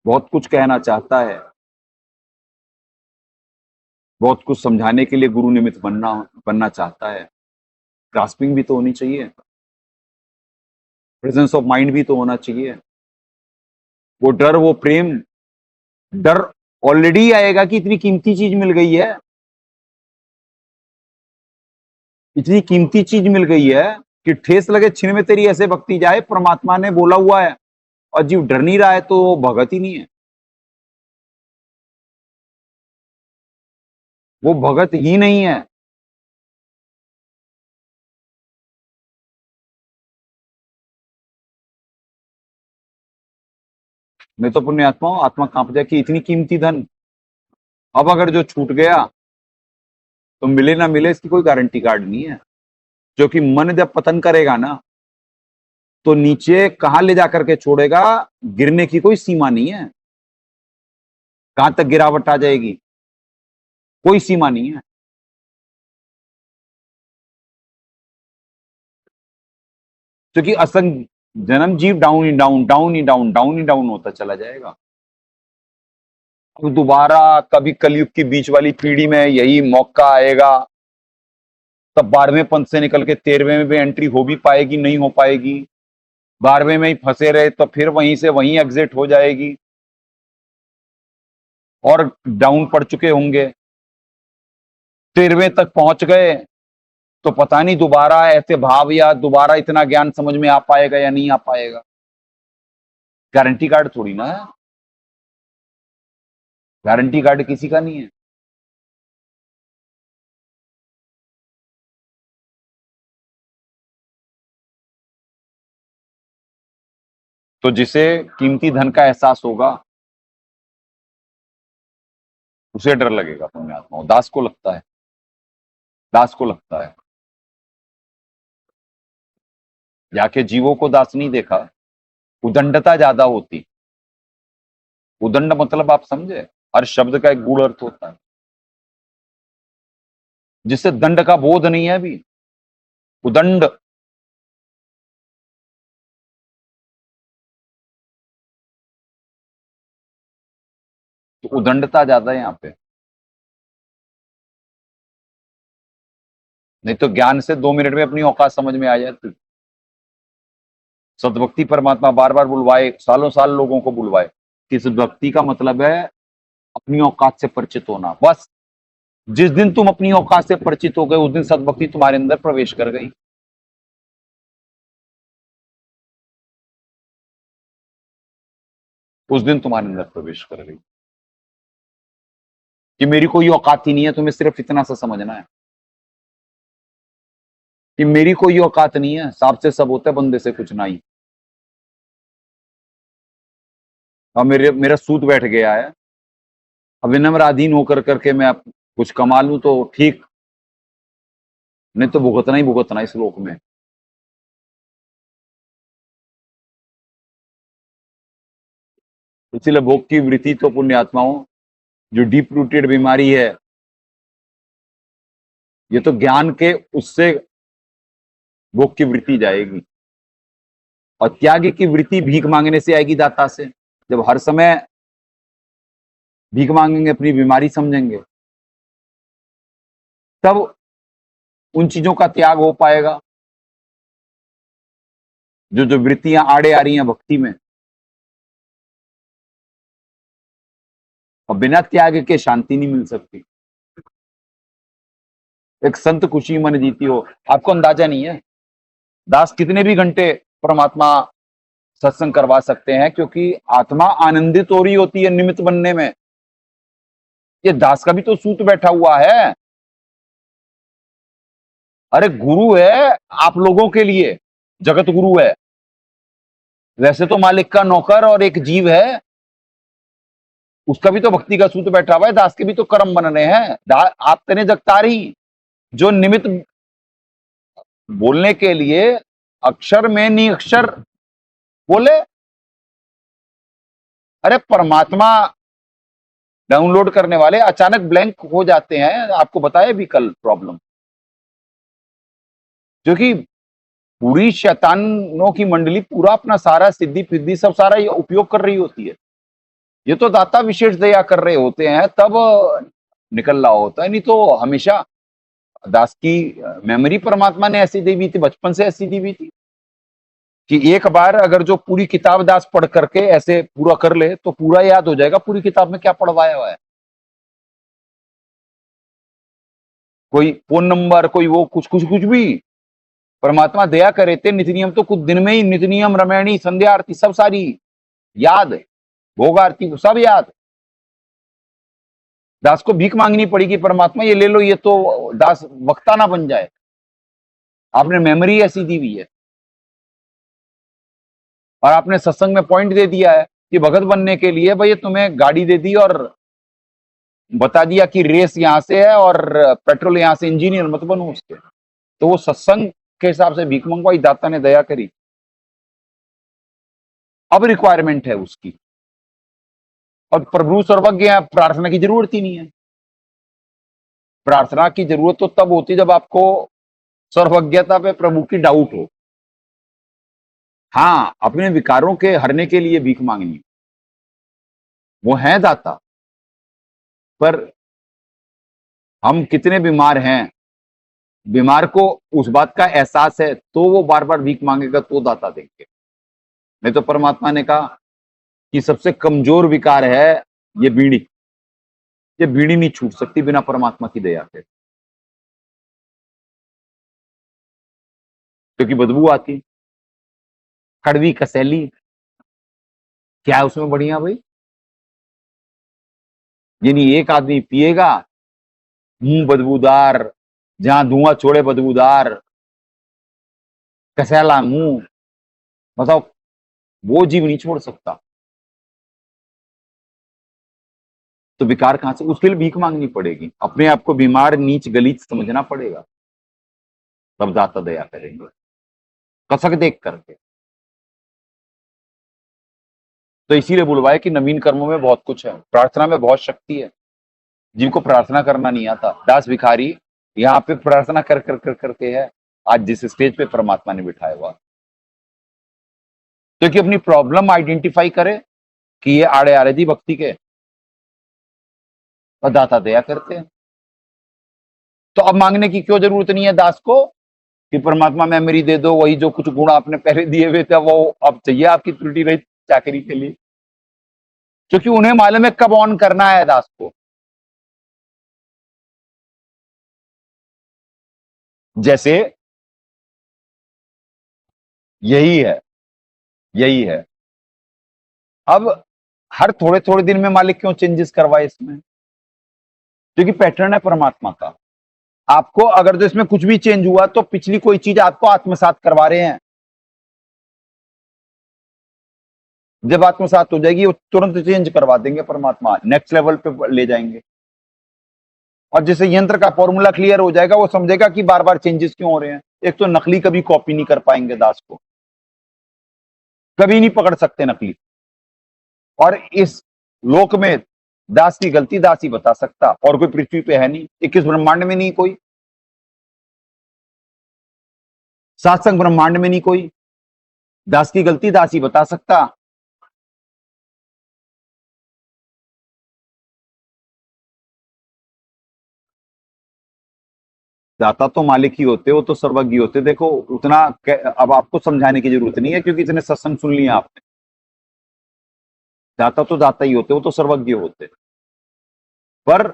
बहुत कुछ कहना चाहता है, बहुत कुछ समझाने के लिए गुरु निमित्त बनना चाहता है, ग्रास्पिंग भी तो होनी चाहिए, प्रेजेंस ऑफ माइंड भी तो होना चाहिए। वो डर, वो प्रेम, डर ऑलरेडी आएगा कि इतनी कीमती चीज मिल गई है, इतनी कीमती चीज मिल गई है कि ठेस लगे छिन में तेरी ऐसे भक्ति जाए, परमात्मा ने बोला हुआ है, और जीव डर नहीं रहा है तो वो भगत ही नहीं है, वो भगत ही नहीं है। मैं तो पुण्यात्मा हूं, आत्मा कांप जाए कि इतनी कीमती धन अब अगर जो छूट गया तो मिले ना मिले इसकी कोई गारंटी कार्ड नहीं है। क्योंकि मन जब पतन करेगा ना तो नीचे कहां ले जाकर के छोड़ेगा, गिरने की कोई सीमा नहीं है, कहां तक गिरावट आ जाएगी कोई सीमा नहीं है। क्योंकि असंग जन्म जीव डाउन ही डाउन, डाउन ही डाउन, डाउन ही डाउन होता चला जाएगा। अब दोबारा कभी कलयुग की बीच वाली पीढ़ी में यही मौका आएगा, तब 12वें पंथ से निकल के 13वें में भी एंट्री हो भी पाएगी, नहीं हो पाएगी। 12वें में ही फंसे रहे तो फिर वहीं से वहीं एग्जिट हो जाएगी, और डाउन पड़ चुके होंगे। 13वें तक पहुंच गए तो पता नहीं दोबारा ऐसे भाव या दोबारा इतना ज्ञान समझ में आ पाएगा या नहीं आ पाएगा, गारंटी कार्ड थोड़ी ना है, गारंटी कार्ड किसी का नहीं है। तो जिसे कीमती धन का एहसास होगा उसे डर लगेगा पुण्यात्माओं। दास को लगता है, दास को लगता है, जाके जीवों को दास नहीं देखा, उदंडता ज्यादा होती। उदंड मतलब आप समझे, हर शब्द का एक गूढ़ अर्थ होता है, जिससे दंड का बोध नहीं है अभी, उदंड। तो उदंडता ज्यादा है यहाँ पे। नहीं तो ज्ञान से 2 मिनट में अपनी औकात समझ में आ जाती। सद्भक्ति परमात्मा बार बार बुलवाए, सालों साल लोगों को बुलवाए कि सद्भक्ति का मतलब है अपनी औकात से परिचित होना। बस जिस दिन तुम अपनी औकात से परिचित हो गए उस दिन सद्भक्ति तुम्हारे अंदर प्रवेश कर गई। उस दिन तुम्हारे अंदर प्रवेश कर गई कि मेरी कोई औकात ही नहीं है, तुम्हें सिर्फ इतना सा समझना है कि मेरी कोई औकात नहीं है, सांप से सब होता है, बंदे से कुछ नहीं। और मेरा सूत बैठ गया है, अब विनम्राधीन होकर करके मैं कुछ कमा लूं तो ठीक, नहीं तो भुगतना ही भुगतना इस लोक में। इसलिए भोग की वृत्ति तो पुण्यात्माओं, जो डीप रूटेड बीमारी है, ये तो ज्ञान के उससे भोग की वृत्ति जाएगी। और त्याग की वृत्ति भीख मांगने से आएगी दाता से। जब हर समय भीख मांगेंगे, अपनी बीमारी समझेंगे, तब उन चीजों का त्याग हो पाएगा जो जो वृत्तियां आड़े आ रही हैं भक्ति में। और बिना त्याग के शांति नहीं मिल सकती। एक संत खुशी मन जीती हो, आपको अंदाजा नहीं है। दास कितने भी घंटे परमात्मा सत्संग करवा सकते हैं, क्योंकि आत्मा आनंदित हो रही होती है निमित्त बनने में। ये दास का भी तो सूत बैठा हुआ है। अरे गुरु है आप लोगों के लिए, जगत गुरु है। वैसे तो मालिक का नौकर और एक जीव है, उसका भी तो भक्ति का सूत बैठा हुआ है। दास के भी तो कर्म बन रहे हैं। आप तेने जगतारी, जो निमित्त बोलने के लिए अक्षर में नहीं अक्षर बोले। अरे परमात्मा डाउनलोड करने वाले अचानक ब्लैंक हो जाते हैं। आपको बताया भी कल प्रॉब्लम, क्योंकि पूरी शैतानों की मंडली पूरा अपना सारा सिद्धि फिद्धि सब सारा ये उपयोग कर रही होती है। ये तो दाता विशेष दया कर रहे होते हैं तब निकल रहा होता है, नहीं तो हमेशा दास की मेमोरी परमात्मा ने ऐसी दी हुई थी, बचपन से ऐसी दी हुई थी कि एक बार अगर जो पूरी किताब दास पढ़ करके ऐसे पूरा कर ले तो पूरा याद हो जाएगा पूरी किताब में क्या पढ़वाया हुआ है। कोई फोन नंबर, कोई वो कुछ भी परमात्मा दया करे थे। नित्य नियम तो कुछ दिन में ही, नित्य नियम, रमैणी, संध्या आरती सब सारी याद, भोग आरती सब याद। दास को भीख मांगनी पड़ेगी, परमात्मा ये ले लो, ये तो दास वक्ता ना बन जाए। आपने मेमोरी ऐसी दी हुई है और आपने सत्संग में पॉइंट दे दिया है कि भगत बनने के लिए भाई तुम्हें गाड़ी दे दी और बता दिया कि रेस यहां से है और पेट्रोल यहां से, इंजीनियर मत बनो उसके। तो वो सत्संग के हिसाब से भीख मंगवाई, दाता ने दया करी। अब रिक्वायरमेंट है उसकी, और प्रभु सर्वज्ञ है, प्रार्थना की जरूरत ही नहीं है। प्रार्थना की जरूरत तो तब होती जब आपको सर्वज्ञता पे प्रभु की डाउट हो। हाँ, अपने विकारों के हरने के लिए भीख मांगनी, वो है दाता। पर हम कितने बीमार हैं, बीमार को उस बात का एहसास है तो वो बार बार भीख मांगेगा तो दाता देंगे। नहीं तो परमात्मा ने कहा कि सबसे कमजोर विकार है ये बीड़ी। ये बीड़ी नहीं छूट सकती बिना परमात्मा की दया के, क्योंकि बदबू आती, कड़वी कसैली। क्या है उसमें बढ़िया भाई? यानी एक आदमी पिएगा, मुंह बदबूदार, जहां धुआं छोड़े बदबूदार, कसैला मुंह, बताओ वो जीव नहीं छोड़ सकता। तो विकार कहां से? उसके लिए भीख मांगनी पड़ेगी, अपने आप को बीमार, नीच, गलीच समझना पड़ेगा, तब दाता दया करेंगे कसक देख करके। तो इसीलिए बुलवाए कि नवीन कर्मों में बहुत कुछ है, प्रार्थना में बहुत शक्ति है। जिनको प्रार्थना करना नहीं आता, दास भिखारी यहाँ पे प्रार्थना कर कर कर करके है आज जिस स्टेज पे परमात्मा ने बिठाया हुआ। क्योंकि अपनी प्रॉब्लम आइडेंटिफाई करे कि ये आड़े आ रहे थी भक्ति के, और दाता दया करते हैं। तो अब मांगने की क्यों जरूरत नहीं है दास को कि परमात्मा मेमोरी दे दो, वही जो कुछ गुण आपने पहले दिए हुए थे वो अब चाहिए आपकी त्रुटि रहित चाकरी के लिए। क्योंकि उन्हें मालूम है कब ऑन करना है दास को। जैसे यही है। अब हर थोड़े थोड़े दिन में मालिक क्यों चेंजेस करवाए इसमें? क्योंकि पैटर्न है परमात्मा का। आपको अगर तो इसमें कुछ भी चेंज हुआ तो पिछली कोई चीज आपको आत्मसात करवा रहे हैं। जब आत्मसात हो जाएगी वो तुरंत चेंज करवा देंगे, परमात्मा नेक्स्ट लेवल पे ले जाएंगे। और जैसे यंत्र का फॉर्मूला क्लियर हो जाएगा, वो समझेगा कि बार बार चेंजेस क्यों हो रहे हैं। एक तो नकली कभी कॉपी नहीं कर पाएंगे दास को, कभी नहीं पकड़ सकते नकली। और इस लोक में दास की गलती दास ही बता सकता, और कोई पृथ्वी पे है नहीं, 21 ब्रह्मांड में नहीं कोई, सातसंग ब्रह्मांड में नहीं कोई। दास की गलती दास ही बता सकता। दाता तो मालिक ही होते, वो तो सर्वज्ञ होते। देखो उतना अब आपको समझाने की जरूरत नहीं है, क्योंकि इतने सत्संग सुन लिए आपने। दाता तो दाता ही होते, वो तो सर्वज्ञ होते। पर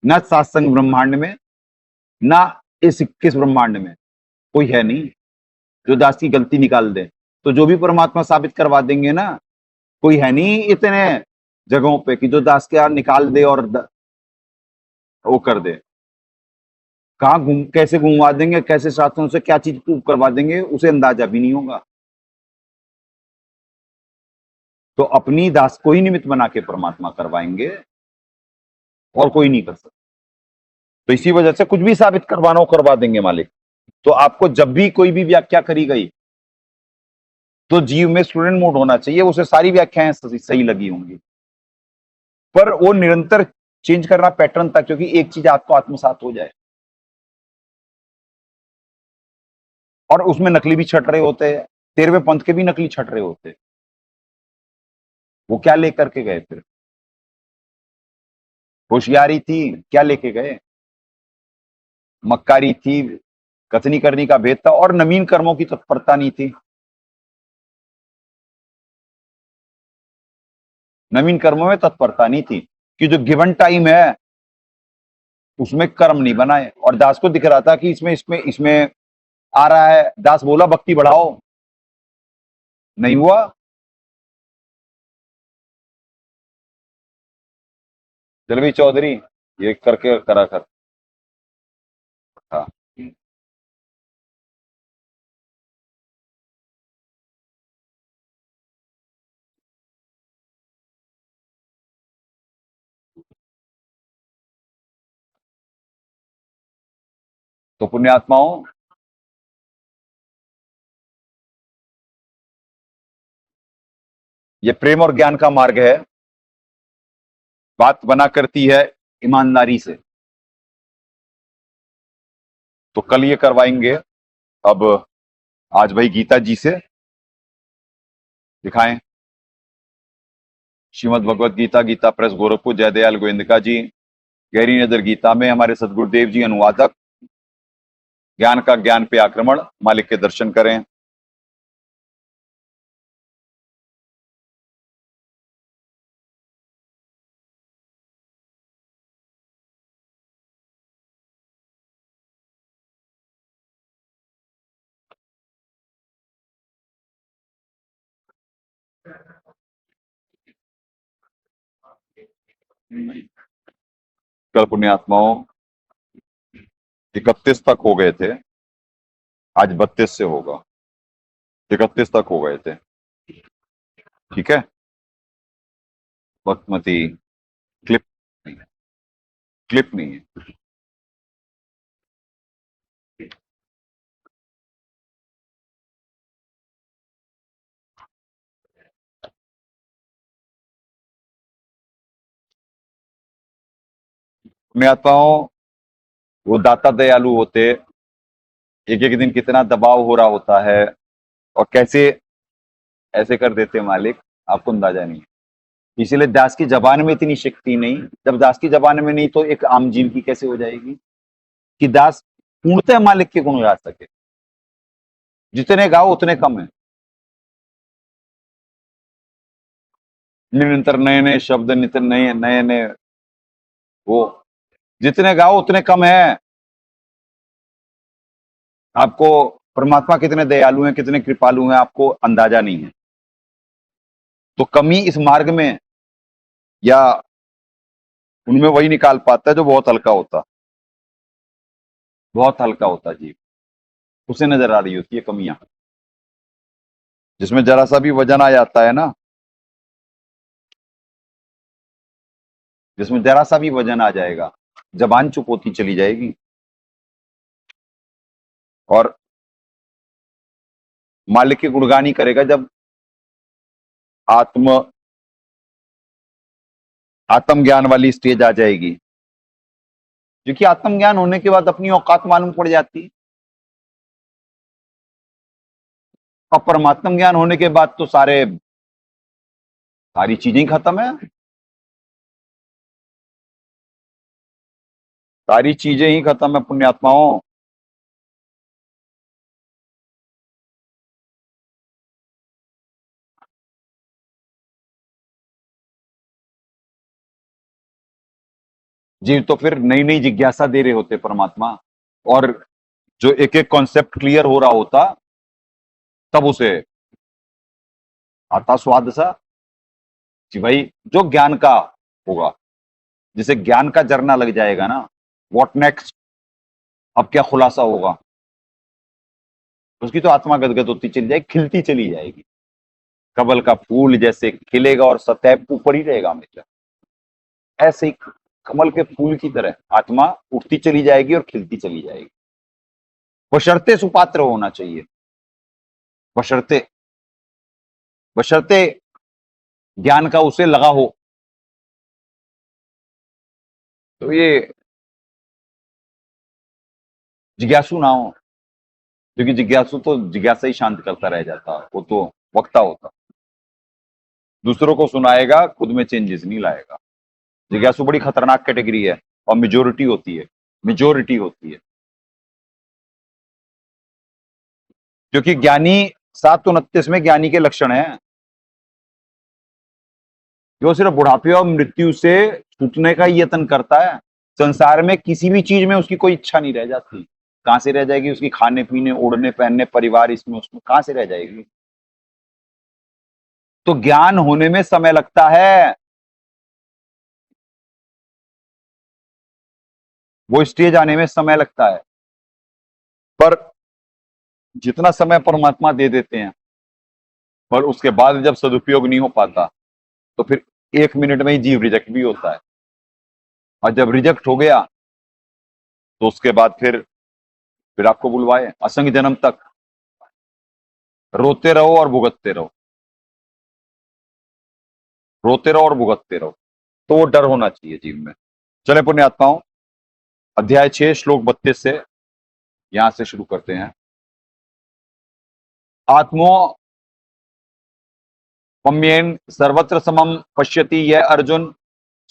न सातसंग ब्रह्मांड में, ना इस 21 ब्रह्मांड में कोई है नहीं जो दास की गलती निकाल दे। तो जो भी परमात्मा साबित करवा देंगे ना, कोई है नहीं इतने जगहों पे कि जो दास के यार निकाल दे और वो कर दे। कहाँ घूम कैसे घुमवा देंगे, कैसे शास्त्रों से क्या चीज प्रूव करवा देंगे, उसे अंदाजा भी नहीं होगा। तो अपनी दास को ही निमित्त बना के परमात्मा करवाएंगे, और कोई नहीं कर सकता। तो इसी वजह से कुछ भी साबित करवाना हो करवा देंगे मालिक। तो आपको जब भी कोई भी व्याख्या करी गई, तो जीव में स्टूडेंट मोड होना चाहिए, उसे सारी व्याख्याएं सही लगी होंगी। पर वो निरंतर चेंज करना पैटर्न था, क्योंकि एक चीज आपको आत्मसात हो जाए। और उसमें नकली भी छट रहे होते हैं, 13वें पंथ के भी नकली छट रहे होते हैं। वो क्या लेकर के गए फिर? होशियारी थी, क्या लेके गए? मक्कारी थी, कथनी करनी का भेद था, और नवीन कर्मों की तत्परता नहीं थी। नवीन कर्मों में तत्परता नहीं थी कि जो गिवन टाइम है उसमें कर्म नहीं बनाए। और दास को दिख रहा था कि इसमें इसमें इसमें आ रहा है। दास बोला भक्ति बढ़ाओ, नहीं हुआ। चल भाई चौधरी, ये करके करा कर। हाँ, तो पुण्यात्माओं, ये प्रेम और ज्ञान का मार्ग है। बात बना करती है ईमानदारी से। तो कल ये करवाएंगे। अब आज भाई गीता जी से दिखाएं। श्रीमद् भगवत गीता, गीता प्रेस गोरखपुर, जयदयाल गोविंदका जी, गहरी नजर गीता में हमारे सदगुरुदेव जी अनुवादक। ज्ञान का ज्ञान पे आक्रमण, मालिक के दर्शन करें। कल पुण्यात्माओं 31 तक हो गए थे, आज 32 से होगा। 31 तक हो गए थे, ठीक है। बसमती क्लिप नहीं है, क्लिप नहीं है। पुण्यात्माओं, वो दाता दयालु होते, एक एक दिन कितना दबाव हो रहा होता है, और कैसे ऐसे कर देते मालिक, आपको अंदाजा नहीं है। इसीलिए दास की जबान में इतनी शक्ति नहीं। जब दास की जबान में नहीं, तो एक आम जीव की कैसे हो जाएगी कि दास पूर्णतः मालिक के गुण गा सके। जितने गाओ उतने कम है। निरंतर नए नए शब्द, नित्य नए नए नए, वो जितने गाओ उतने कम है। आपको परमात्मा कितने दयालु हैं, कितने कृपालु हैं, आपको अंदाजा नहीं है। तो कमी इस मार्ग में या उनमें वही निकाल पाता है जो बहुत हल्का होता, बहुत हल्का होता जीव, उसे नजर आ रही होती है कमियां। जिसमें जरा सा भी वजन आ जाता है ना, जिसमें जरा सा भी वजन आ जाएगा, जबान चुप होती चली जाएगी और मालिक की गुणगानी करेगा। जब आत्म आत्म ज्ञान वाली स्टेज आ जाएगी, क्योंकि आत्म ज्ञान होने के बाद अपनी औकात मालूम पड़ जाती है। और परमात्म ज्ञान होने के बाद तो सारी चीजें ही खत्म है, सारी चीजें ही खत्म है पुण्यात्माओं। जीव तो फिर नई नई जिज्ञासा दे रहे होते परमात्मा, और जो एक एक कॉन्सेप्ट क्लियर हो रहा होता, तब उसे आता स्वाद सा कि भाई जो ज्ञान का होगा, जिसे ज्ञान का जरना लग जाएगा ना, व्हाट नेक्स्ट, अब क्या खुलासा होगा, उसकी तो आत्मा गदगद होती चली जाएगी, खिलती चली जाएगी। कमल का फूल जैसे खिलेगा और सतह ऊपर ही रहेगा हमेशा, ऐसे ही कमल के फूल की तरह आत्मा उठती चली जाएगी और खिलती चली जाएगी। बशर्ते सुपात्र होना चाहिए, बशर्ते बशर्ते ज्ञान का उसे लगा हो। तो ये जिज्ञासु ना हो, क्योंकि जिज्ञासु तो जिज्ञासा ही शांत करता रह जाता, वो तो वक्ता होता, दूसरों को सुनाएगा, खुद में चेंजेस नहीं लाएगा। जिज्ञासु बड़ी खतरनाक कैटेगरी है और मेजोरिटी होती है, मेजोरिटी होती है। क्योंकि ज्ञानी 729 में ज्ञानी के लक्षण है कि वो सिर्फ बुढ़ापे और मृत्यु से छूटने का ही यत्न करता है। संसार में किसी भी चीज में उसकी कोई इच्छा नहीं रह जाती। कहां से रह जाएगी उसकी? खाने पीने, ओढ़ने पहनने, परिवार, इसमें उसमें कहां से रह जाएगी? तो ज्ञान होने में समय लगता है, वो स्टेज आने में समय लगता है, पर जितना समय परमात्मा दे देते हैं, पर उसके बाद जब सदुपयोग नहीं हो पाता, तो फिर 1 मिनट में ही जीव रिजेक्ट भी होता है। और जब रिजेक्ट हो गया, तो उसके बाद फिर आपको बुलवाए असंग जन्म तक रोते रहो और भुगतते रहो, रोते रहो और भुगतते रहो। तो वो डर होना चाहिए जीव में। चले पुण्यात्माओं, अध्याय 6 श्लोक 32 से यहां से शुरू करते हैं। आत्मो पम्येन सर्वत्र समम पश्यति यह अर्जुन,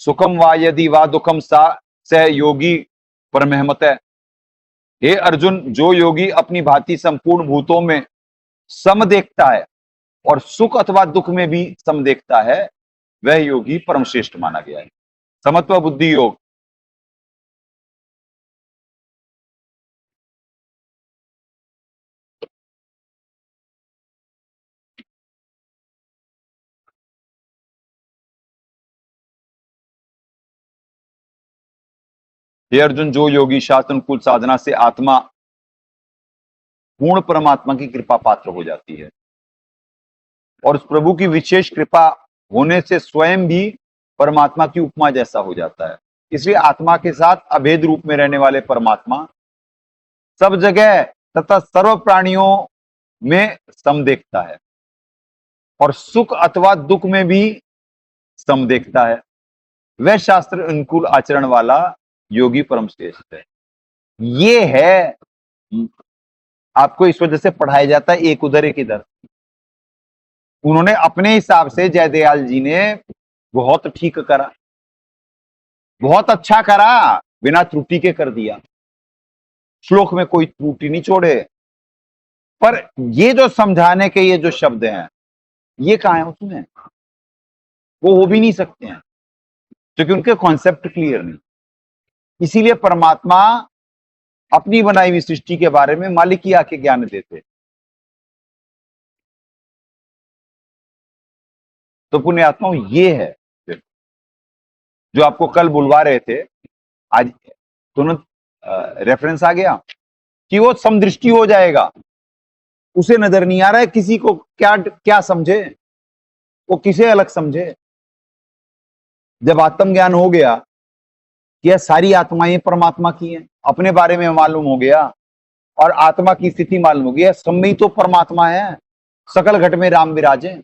सुखम वा यदि वा दुखम सा स योगी परमहमत है। हे अर्जुन, जो योगी अपनी भांति संपूर्ण भूतों में सम देखता है और सुख अथवा दुख में भी सम देखता है, वह योगी परमश्रेष्ठ माना गया है। समत्व बुद्धि योग। हे अर्जुन, जो योगी शास्त्र अनुकूल साधना से आत्मा पूर्ण परमात्मा की कृपा पात्र हो जाती है, और उस प्रभु की विशेष कृपा होने से स्वयं भी परमात्मा की उपमा जैसा हो जाता है। इसलिए आत्मा के साथ अभेद रूप में रहने वाले परमात्मा सब जगह तथा सर्व प्राणियों में सम देखता है, और सुख अथवा दुख में भी सम देखता है। वह शास्त्र अनुकूल आचरण वाला योगी परम श्रेष्ठ है। ये है, आपको इस वजह से पढ़ाया जाता है एक उधर एक इधर। उन्होंने अपने हिसाब से, जयदयाल जी ने बहुत ठीक करा, बहुत अच्छा करा, बिना त्रुटि के कर दिया। श्लोक में कोई त्रुटि नहीं छोड़े। पर ये जो समझाने के ये जो शब्द हैं, ये कहां है उसमें? वो हो भी नहीं सकते हैं, क्योंकि उनके कॉन्सेप्ट क्लियर नहीं। इसीलिए परमात्मा अपनी बनाई हुई सृष्टि के बारे में मालिक ही आके ज्ञान देते। तो पुण्यात्माओं, ये है जो आपको कल बुलवा रहे थे, आज तुरंत रेफरेंस आ गया कि वो समदृष्टि हो जाएगा। उसे नजर नहीं आ रहा है किसी को क्या क्या समझे, वो किसे अलग समझे। जब आत्मज्ञान हो गया कि यह सारी आत्माएं परमात्मा की हैं, अपने बारे में मालूम हो गया और आत्मा की स्थिति मालूम हो गई, सब में ही तो परमात्मा है, सकल घट में राम विराजे।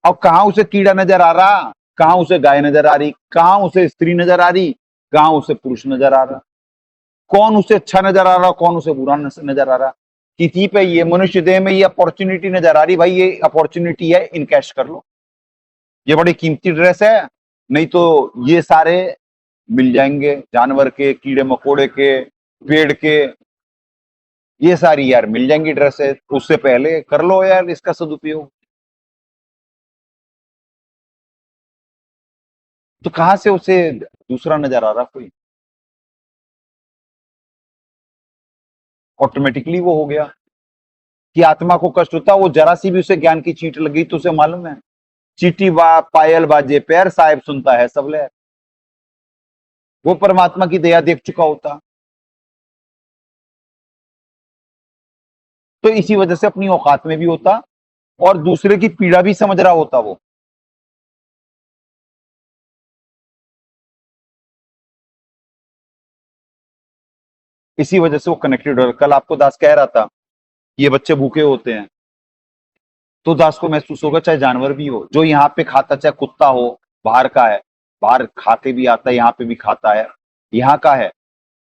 अब कहां उसे कीड़ा नजर आ रहा, कहां उसे गाय नजर आ रही, कहां उसे स्त्री नजर आ रही, कहां उसे पुरुष नजर आ रहा, कौन उसे अच्छा नजर आ रहा, कौन उसे बुरा नजर आ रहा। किसी पे ये मनुष्य देह में ये अपॉर्चुनिटी नजर आ रही, भाई ये अपॉर्चुनिटी है, इनकैश कर लो, ये बड़ी कीमती ड्रेस है, नहीं तो ये सारे मिल जाएंगे, जानवर के, कीड़े मकोड़े के, पेड़ के, ये सारी यार मिल जाएंगी ड्रेसेस, उससे पहले कर लो यार इसका सदुपयोग। तो कहां से उसे दूसरा नजर आ रहा कोई, ऑटोमेटिकली वो हो गया कि आत्मा को कष्ट होता, वो जरा सी भी उसे ज्ञान की चींट लगी तो उसे मालूम है, चीटी पायल बाजे पैर, साहिब सुनता है सब ले। वो परमात्मा की दया देख चुका होता। तो इसी वजह से अपनी औकात में भी होता और दूसरे की पीड़ा भी समझ रहा होता वो। इसी वजह से वो कनेक्टेड हो। कल आपको दास कह रहा था ये बच्चे भूखे होते हैं, तो दास को महसूस होगा चाहे जानवर भी हो, जो यहाँ पे खाता, चाहे कुत्ता हो, बाहर का है, बाहर खा के भी आता है, यहाँ पे भी खाता है, यहाँ का है,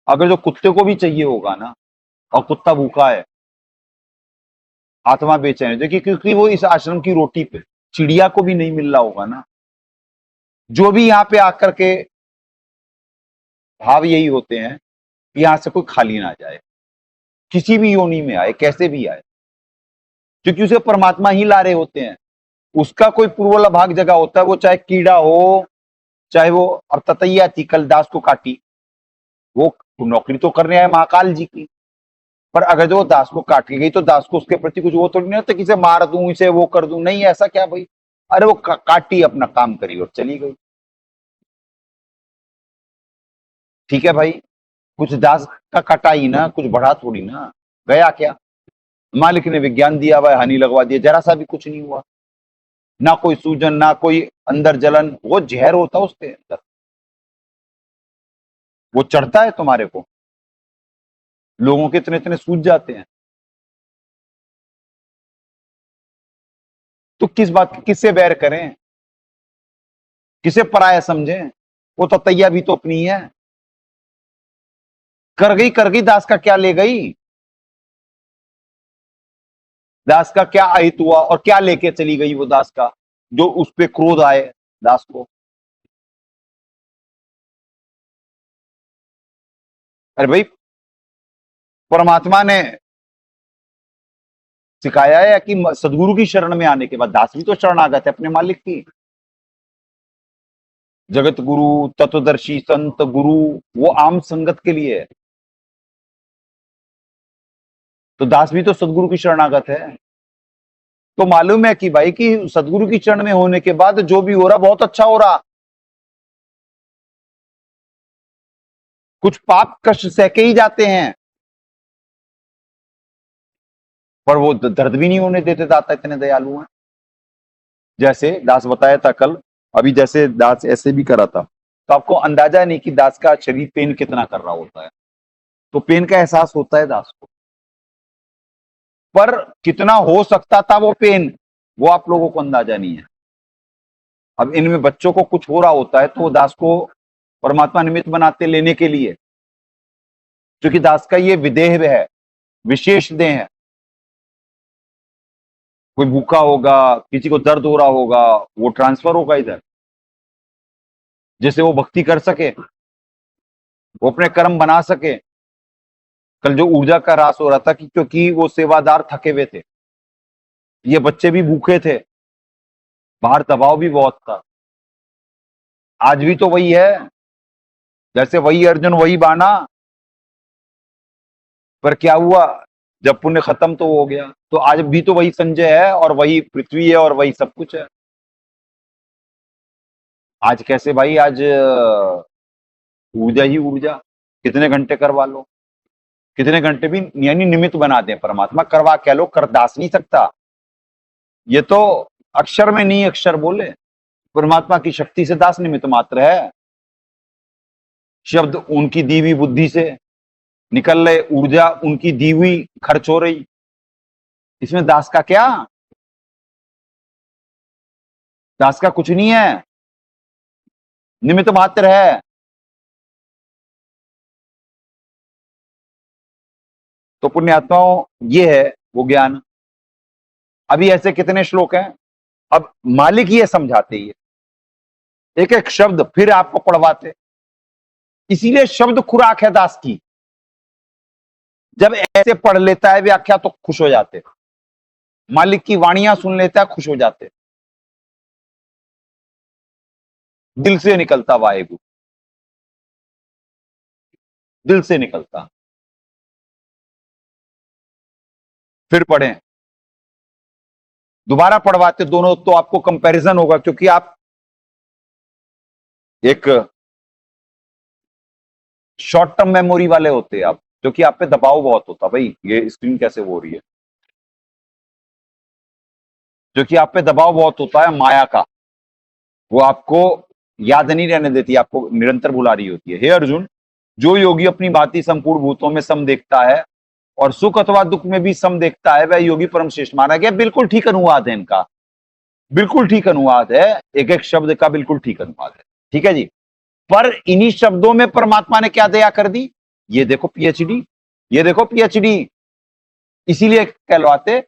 अगर जो कुत्ते को भी चाहिए होगा ना, और कुत्ता भूखा है, आत्मा बेचैन है, देखिए क्योंकि वो इस आश्रम की रोटी पे, चिड़िया को भी नहीं मिल रहा होगा ना। जो भी यहाँ पे आकर के भाव यही होते हैं कि यहां से कोई खाली ना जाए, किसी भी योनि में आए, कैसे भी आए, क्योंकि उसे परमात्मा ही ला रहे होते हैं। उसका कोई पूर्वला भाग जगह होता है, वो चाहे कीड़ा हो, चाहे वो, अब ततैया थी कल दास को काटी, वो नौकरी तो करने आए महाकाल जी की, पर अगर जो दास को काट के गई तो दास को उसके प्रति कुछ वो तो नहीं होता कि इसे मार दूं, इसे वो कर दूं, नहीं ऐसा क्या भाई, अरे वो काटी, अपना काम करी और चली गई। ठीक है भाई, कुछ दास का कटा ही ना, कुछ बढ़ा थोड़ी ना, गया क्या, मालिक ने विज्ञान दिया हुआ है, हानि लगवा दिया, जरा सा भी कुछ नहीं हुआ, ना कोई सूजन, ना कोई अंदर जलन, वो जहर होता है उसके अंदर, वो चढ़ता है तुम्हारे को, लोगों के इतने इतने सूज जाते हैं। तो किस बात, किससे बैर करें, किसे पराया समझें, वो तो तैया भी तो अपनी है, कर गई, दास का क्या ले गई, दास का क्या अहित हुआ और क्या लेके चली गई वो दास का, जो उस पे क्रोध आए दास को। अरे भाई, परमात्मा ने सिखाया है कि सदगुरु की शरण में आने के बाद दास भी तो शरणागत है अपने मालिक की। जगत गुरु, तत्वदर्शी, संत, गुरु, वो आम संगत के लिए है, तो दास भी तो सदगुरु की शरणागत है। तो मालूम है कि भाई कि सदगुरु की चरण में होने के बाद जो भी हो रहा बहुत अच्छा हो रहा, कुछ पाप कष्ट सह के ही जाते हैं, पर वो दर्द भी नहीं होने देते, दाता इतने दयालु हैं। जैसे दास बताया था कल, अभी जैसे दास ऐसे भी करा था, तो आपको अंदाजा नहीं कि दास का शरीर पेन कितना कर रहा होता है, तो पेन का एहसास होता है दास को, पर कितना हो सकता था वो पेन, वो आप लोगों को अंदाजा नहीं है। अब इनमें बच्चों को कुछ हो रहा होता है तो वो दास को परमात्मा निमित्त बनाते लेने के लिए, क्योंकि दास का ये विदेह है, विशेष देह है। कोई भूखा होगा, किसी को दर्द हो रहा होगा, वो ट्रांसफर होगा इधर, जैसे वो भक्ति कर सके, वो अपने कर्म बना सके। कल जो ऊर्जा का ह्रास हो रहा था कि क्योंकि वो सेवादार थके हुए थे, ये बच्चे भी भूखे थे, बाहर दबाव भी बहुत था। आज भी तो वही है, जैसे वही अर्जुन वही बाना, पर क्या हुआ, जब पुण्य खत्म तो हो गया, तो आज भी तो वही संजय है और वही पृथ्वी है और वही सब कुछ है। आज कैसे भाई, आज ऊर्जा ही ऊर्जा, कितने घंटे करवा लो, कितने घंटे भी यानी निमित्त बना दें परमात्मा, करवा कह लो, कर दास नहीं सकता। ये तो अक्षर में नहीं अक्षर बोले, परमात्मा की शक्ति से दास निमित्त मात्र है। शब्द उनकी दी हुई बुद्धि से निकल रहे, ऊर्जा उनकी दी हुई खर्च हो रही, इसमें दास का क्या? दास का कुछ नहीं है, निमित्त मात्र है। तो पुण्यात्माओं, ये है वो ज्ञान। अभी ऐसे कितने श्लोक हैं, अब मालिक ये समझाते ही एक एक शब्द फिर आपको पढ़वाते। इसीलिए शब्द खुराक है दास की। जब ऐसे पढ़ लेता है व्याख्या तो खुश हो जाते, मालिक की वाणियां सुन लेता है खुश हो जाते, दिल से निकलता वाहेगुरु, दिल से निकलता। फिर पढ़ें, दोबारा पढ़वाते दोनों, तो आपको कंपैरिजन होगा, क्योंकि आप एक शॉर्ट टर्म मेमोरी वाले होते हैं आप, क्योंकि आप पे दबाव बहुत होता, भाई ये स्क्रीन कैसे हो रही है, क्योंकि आप पे दबाव बहुत होता है माया का, वो आपको याद नहीं रहने देती, आपको निरंतर भुला रही होती है। हे अर्जुन, जो योगी अपनी भांति संपूर्ण भूतों में सम देखता है और सुख अथवा दुख में भी सम देखता है, वह योगी परम श्रेष्ठ माना गया। बिल्कुल ठीक अनुवाद है इनका, बिल्कुल ठीक अनुवाद है, एक एक शब्द का बिल्कुल ठीक अनुवाद है, ठीक है जी। पर इन्हीं शब्दों में परमात्मा ने क्या दया कर दी, ये देखो पीएचडी, ये देखो पीएचडी। इसीलिए कहलवाते,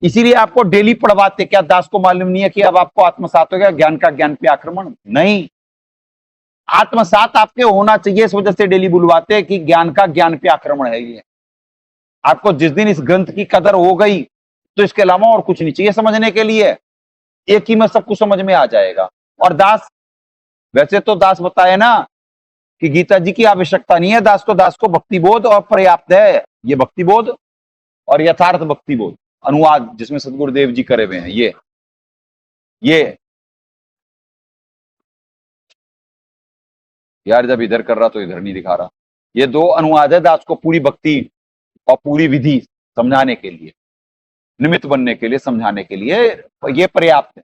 इसीलिए आपको डेली पढ़वाते। क्या दास को मालूम नहीं है कि अब आपको आत्मसात हो गया, ज्ञान का ज्ञान पे आक्रमण? नहीं, आत्मसात आपके होना चाहिए, इस वजह से डेली बुलवाते कि ज्ञान का ज्ञान पे आक्रमण है ये। आपको जिस दिन इस ग्रंथ की कदर हो गई तो इसके अलावा और कुछ नहीं चाहिए समझने के लिए, एक ही में सब कुछ समझ में आ जाएगा। और दास, वैसे तो दास बताए ना कि गीता जी की आवश्यकता नहीं है दास को भक्ति बोध और पर्याप्त है। ये भक्ति बोध और यथार्थ भक्ति बोध अनुवाद जिसमें सदगुरुदेव जी करे हुए हैं, ये यार जब इधर कर रहा तो इधर नहीं दिखा रहा। ये दो अनुवाद है दास को पूरी भक्ति और पूरी विधि समझाने के लिए, निमित्त बनने के लिए, समझाने के लिए ये पर्याप्त है।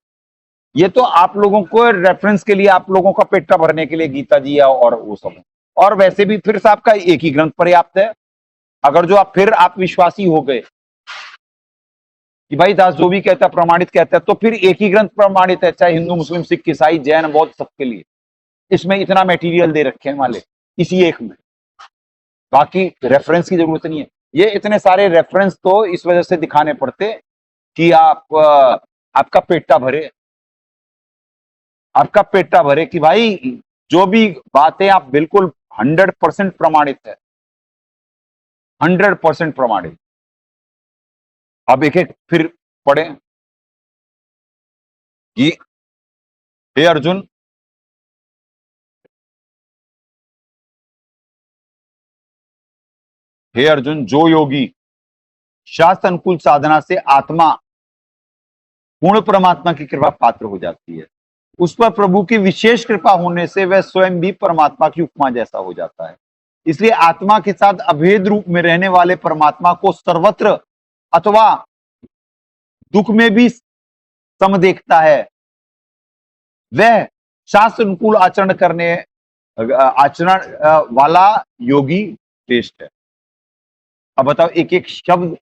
ये तो आप लोगों को रेफरेंस के लिए, आप लोगों का पेटा भरने के लिए गीता जी है और वो सब है। और वैसे भी फिर साहब का एक ही ग्रंथ पर्याप्त है। अगर जो आप विश्वासी हो गए कि भाई दास जो भी कहता है प्रमाणित कहता है, तो फिर एक ही ग्रंथ प्रमाणित है, चाहे हिंदू मुस्लिम सिख ईसाई जैन बौद्ध सबके लिए। इसमें इतना मटेरियल दे रखे हैं वाले इसी एक में, बाकी रेफरेंस की जरूरत नहीं है। ये इतने सारे रेफरेंस तो इस वजह से दिखाने पड़ते कि आपका पेटा भरे, आपका पेटा भरे कि भाई जो भी बातें आप बिल्कुल 100% प्रमाणित है, 100% प्रमाणित। अब एक एक फिर पढ़ें कि हे अर्जुन, हे अर्जुन, जो योगी शास्त्र अनुकूल साधना से आत्मा पूर्ण परमात्मा की कृपा पात्र हो जाती है, उस पर प्रभु की विशेष कृपा होने से वह स्वयं भी परमात्मा की उपमा जैसा हो जाता है। इसलिए आत्मा के साथ अभेद रूप में रहने वाले परमात्मा को सर्वत्र अथवा दुख में भी सम देखता है। वह शास्त्र अनुकूल आचरण वाला योगी श्रेष्ठ है। अब बताओ, एक एक शब्द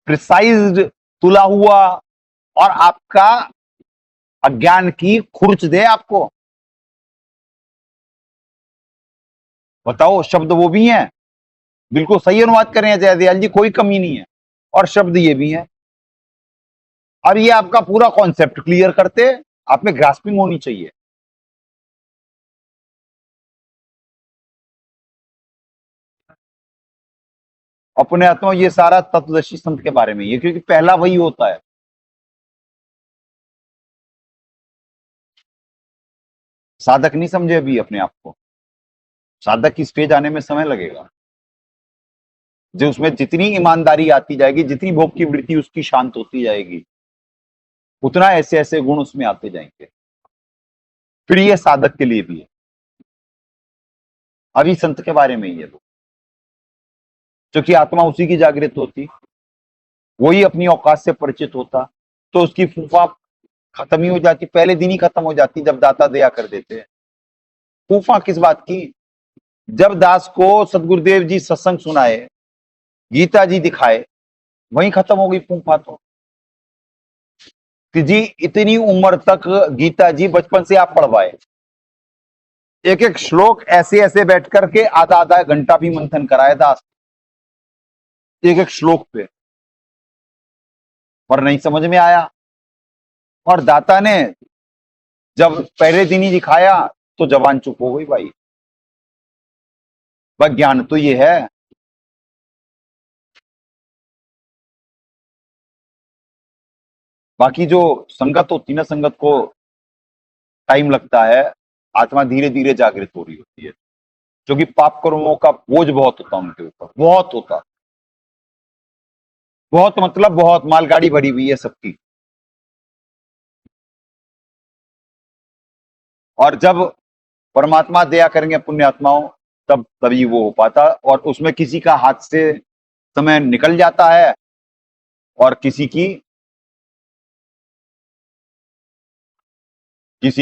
प्रिसाइज्ड, तुला हुआ, और आपका अज्ञान की खुर्च दे आपको। बताओ, शब्द वो भी हैं, बिल्कुल सही अनुवाद कर रहे हैं जयदयाल जी, कोई कमी नहीं है, और शब्द ये भी हैं। और ये आपका पूरा कॉन्सेप्ट क्लियर करते, आप में ग्रास्पिंग होनी चाहिए। अपने आत्मा, ये सारा तत्वदर्शी संत के बारे में ही है, क्योंकि पहला वही होता है। साधक नहीं समझे अभी अपने आप को, साधक की स्टेज आने में समय लगेगा। जो उसमें जितनी ईमानदारी आती जाएगी, जितनी भोग की वृत्ति उसकी शांत होती जाएगी, उतना ऐसे ऐसे गुण उसमें आते जाएंगे। फिर ये साधक के लिए भी है। अभी संत के बारे में ही है। क्योंकि आत्मा उसी की जागृत होती, वही अपनी औकात से परिचित होता, तो उसकी फूफा खत्म ही हो जाती, पहले दिन ही खत्म हो जाती जब दाता दया कर देते हैं। फूफा किस बात की? जब दास को सदगुरुदेव जी सत्संग सुनाए, गीता जी दिखाए, वहीं खत्म हो गई फूफा। तो कि जी इतनी उम्र तक गीता जी बचपन से आप पढ़वाए, एक एक श्लोक ऐसे ऐसे बैठ करके आधा आधा घंटा भी मंथन कराए दास, एक एक श्लोक पे, पर नहीं समझ में आया। और दाता ने जब पहले दिन ही दिखाया तो जबान चुप हो गई भाई। वह ज्ञान तो ये है। बाकी जो संगत होती ना, संगत को टाइम लगता है, आत्मा धीरे धीरे जागृत हो रही होती है, क्योंकि पाप कर्मों का बोझ बहुत होता उनके ऊपर, बहुत होता, बहुत मतलब बहुत, मालगाड़ी भरी हुई है सबकी। और जब परमात्मा दया करेंगे पुण्यात्माओं, तब तभी वो हो पाता। और उसमें किसी का हाथ से समय निकल जाता है और किसी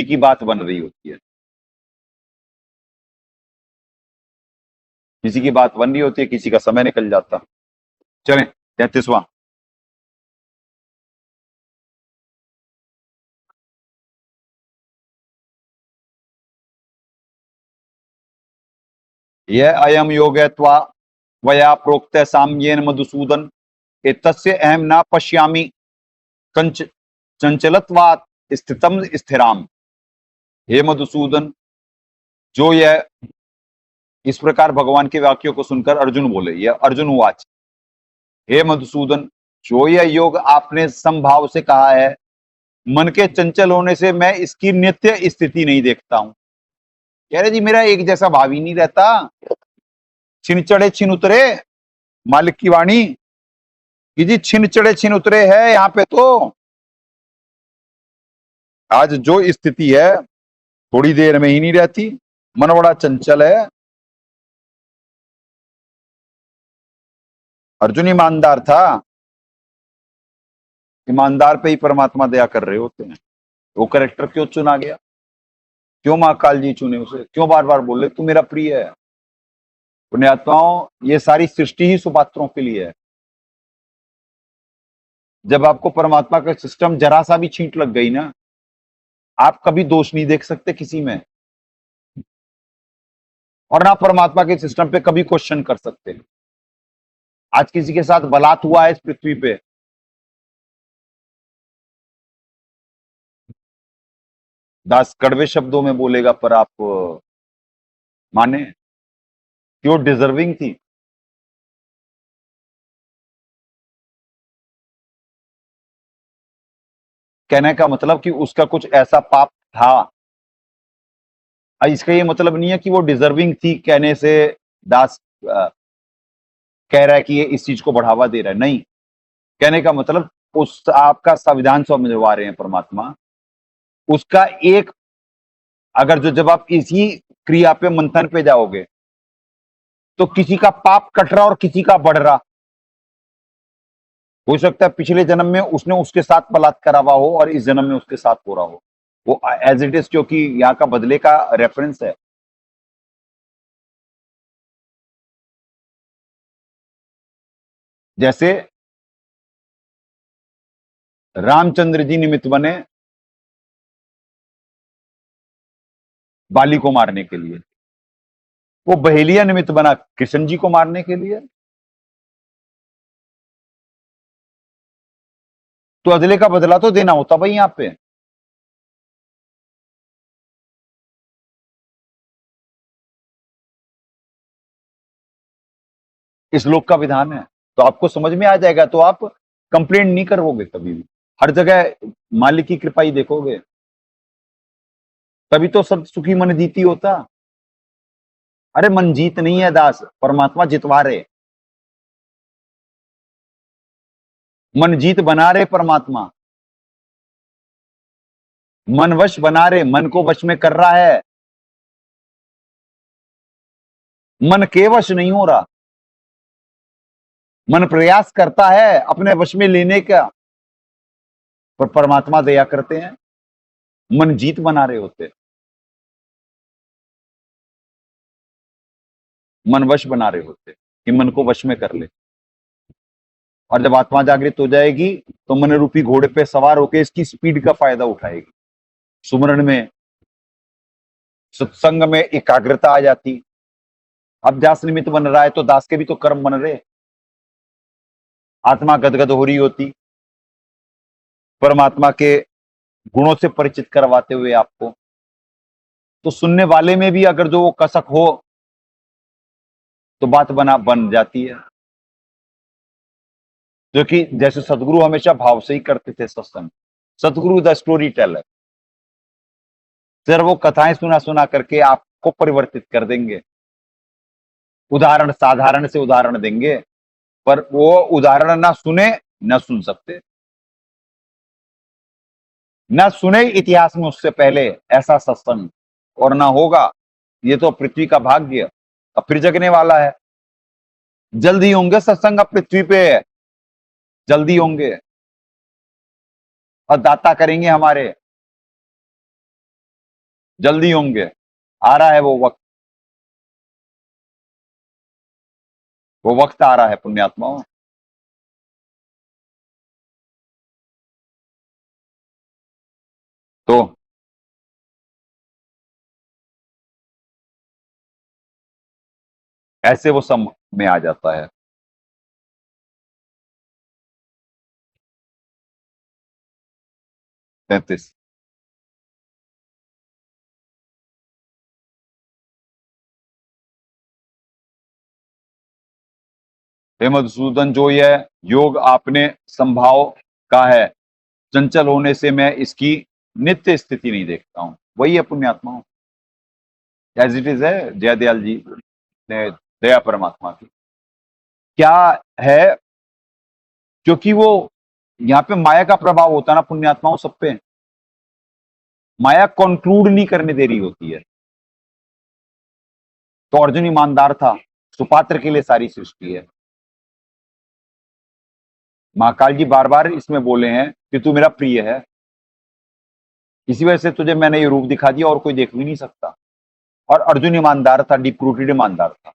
की बात बन रही होती है, किसी की बात बन रही होती है, किसी का समय निकल जाता। चलें 33वां। यह अयम योगत्वा वया प्रोक्त साम्येन मधुसूदन एतस्य अहम न पश्यामि कंच चंचलत्वात् स्थितम स्थिराम। हे मधुसूदन, जो यह इस प्रकार भगवान के वाक्यों को सुनकर अर्जुन बोले, यह अर्जुन वाच, हे मधुसूदन, जो यह योग आपने समभाव से कहा है, मन के चंचल होने से मैं इसकी नित्य स्थिति नहीं देखता हूं। कह रहे जी मेरा एक जैसा भाव ही नहीं रहता, छिन चढ़े छिन उतरे, मालिक की वाणी कि जी छिन चढ़े छिन उतरे है यहाँ पे। तो आज जो स्थिति है थोड़ी देर में ही नहीं रहती, मन बड़ा चंचल है। अर्जुन ईमानदार था, ईमानदार पे ही परमात्मा दया कर रहे होते हैं। वो करेक्टर क्यों चुना गया, क्यों महाकाल जी चुने उसे, क्यों बार बार बोले तू मेरा प्रिय है। पुण्यात्माओं, ये सारी सृष्टि ही सुपात्रों के लिए है। जब आपको परमात्मा का सिस्टम जरा सा भी छींट लग गई ना, आप कभी दोष नहीं देख सकते किसी में, और ना परमात्मा के सिस्टम पे कभी क्वेश्चन कर सकते। आज किसी के साथ बलात् हुआ है इस पृथ्वी पे, दास कड़वे शब्दों में बोलेगा, पर आप माने कि वो डिजर्विंग थी। कहने का मतलब कि उसका कुछ ऐसा पाप था। इसका ये मतलब नहीं है कि वो डिजर्विंग थी कहने से दास कह रहा है कि ये इस चीज को बढ़ावा दे रहा है, नहीं। कहने का मतलब उस आपका संविधान समझवा रहे हैं परमात्मा, उसका एक, अगर जो जब आप इसी क्रिया पे मंथन पे जाओगे तो किसी का पाप कट रहा और किसी का बढ़ रहा। हो सकता है पिछले जन्म में उसने उसके साथ बलात्कार करा हुआ हो और इस जन्म में उसके साथ हो रहा हो, वो एज इट इज, क्योंकि यहाँ का बदले का रेफरेंस है। जैसे रामचंद्र जी निमित्त बने बाली को मारने के लिए, वो बहेलिया निमित्त बना कृष्ण जी को मारने के लिए। तो अदले का बदला तो देना होता भाई यहां पे। इस लोक का विधान है, तो आपको समझ में आ जाएगा, तो आप कंप्लेंट नहीं करोगे कभी भी, हर जगह मालिक की कृपा ही देखोगे, तभी तो सब सुखी मन जीती होता। अरे मन जीत नहीं है दास, परमात्मा जितवा रहे, मन जीत बना रहे परमात्मा, मन वश बना रहे, मन को वश में कर रहा है, मन के वश नहीं हो रहा। मन प्रयास करता है अपने वश में लेने का, पर परमात्मा दया करते हैं, मन जीत बना रहे होते हैं, मन वश बना रहे होते हैं कि मन को वश में कर ले। और जब आत्मा जागृत हो जाएगी तो मन रूपी घोड़े पे सवार होकर इसकी स्पीड का फायदा उठाएगी। सुमरण में, सत्संग में एकाग्रता आ जाती। अब दास निमित्त बन रहा है तो दास के भी तो कर्म बन रहे, आत्मा गदगद हो रही होती, परमात्मा के गुणों से परिचित करवाते हुए आपको। तो सुनने वाले में भी अगर जो वो कसक हो तो बात बन जाती है। जो कि जैसे सदगुरु हमेशा भाव से ही करते थे सत्संग। सदगुरु द स्टोरी टेलर, सर वो कथाएं सुना सुना करके आपको परिवर्तित कर देंगे। उदाहरण साधारण से उदाहरण देंगे, पर वो उदाहरण ना सुने ना सुन सकते, ना सुने इतिहास में उससे पहले ऐसा सत्संग, और ना होगा। ये तो पृथ्वी का भाग्य अब फिर जगने वाला है। जल्दी होंगे सत्संग अब पृथ्वी पे, जल्दी होंगे और दाता करेंगे हमारे, जल्दी होंगे। आ रहा है वो वक्त आ रहा है पुण्यात्माओं। तो ऐसे वो सम में आ जाता है। तैतीस। हे मधुसूदन, जो यह योग आपने संभाव का है, चंचल होने से मैं इसकी नित्य स्थिति नहीं देखता हूं। वही है पुण्यात्माओं, एज इट इज है। जयदयाल जी ने दया परमात्मा की क्या है, क्योंकि वो यहाँ पे माया का प्रभाव होता है ना पुण्यात्माओं सब पे। माया कंक्लूड नहीं करने दे रही होती है। तो अर्जुन ईमानदार था, सुपात्र के लिए सारी सृष्टि है। महाकाल जी बार बार इसमें बोले हैं कि तू मेरा प्रिय है, इसी वजह से तुझे मैंने ये रूप दिखा दिया, और कोई देख भी नहीं सकता। और अर्जुन ईमानदार था, डीप रूटेड ईमानदार था।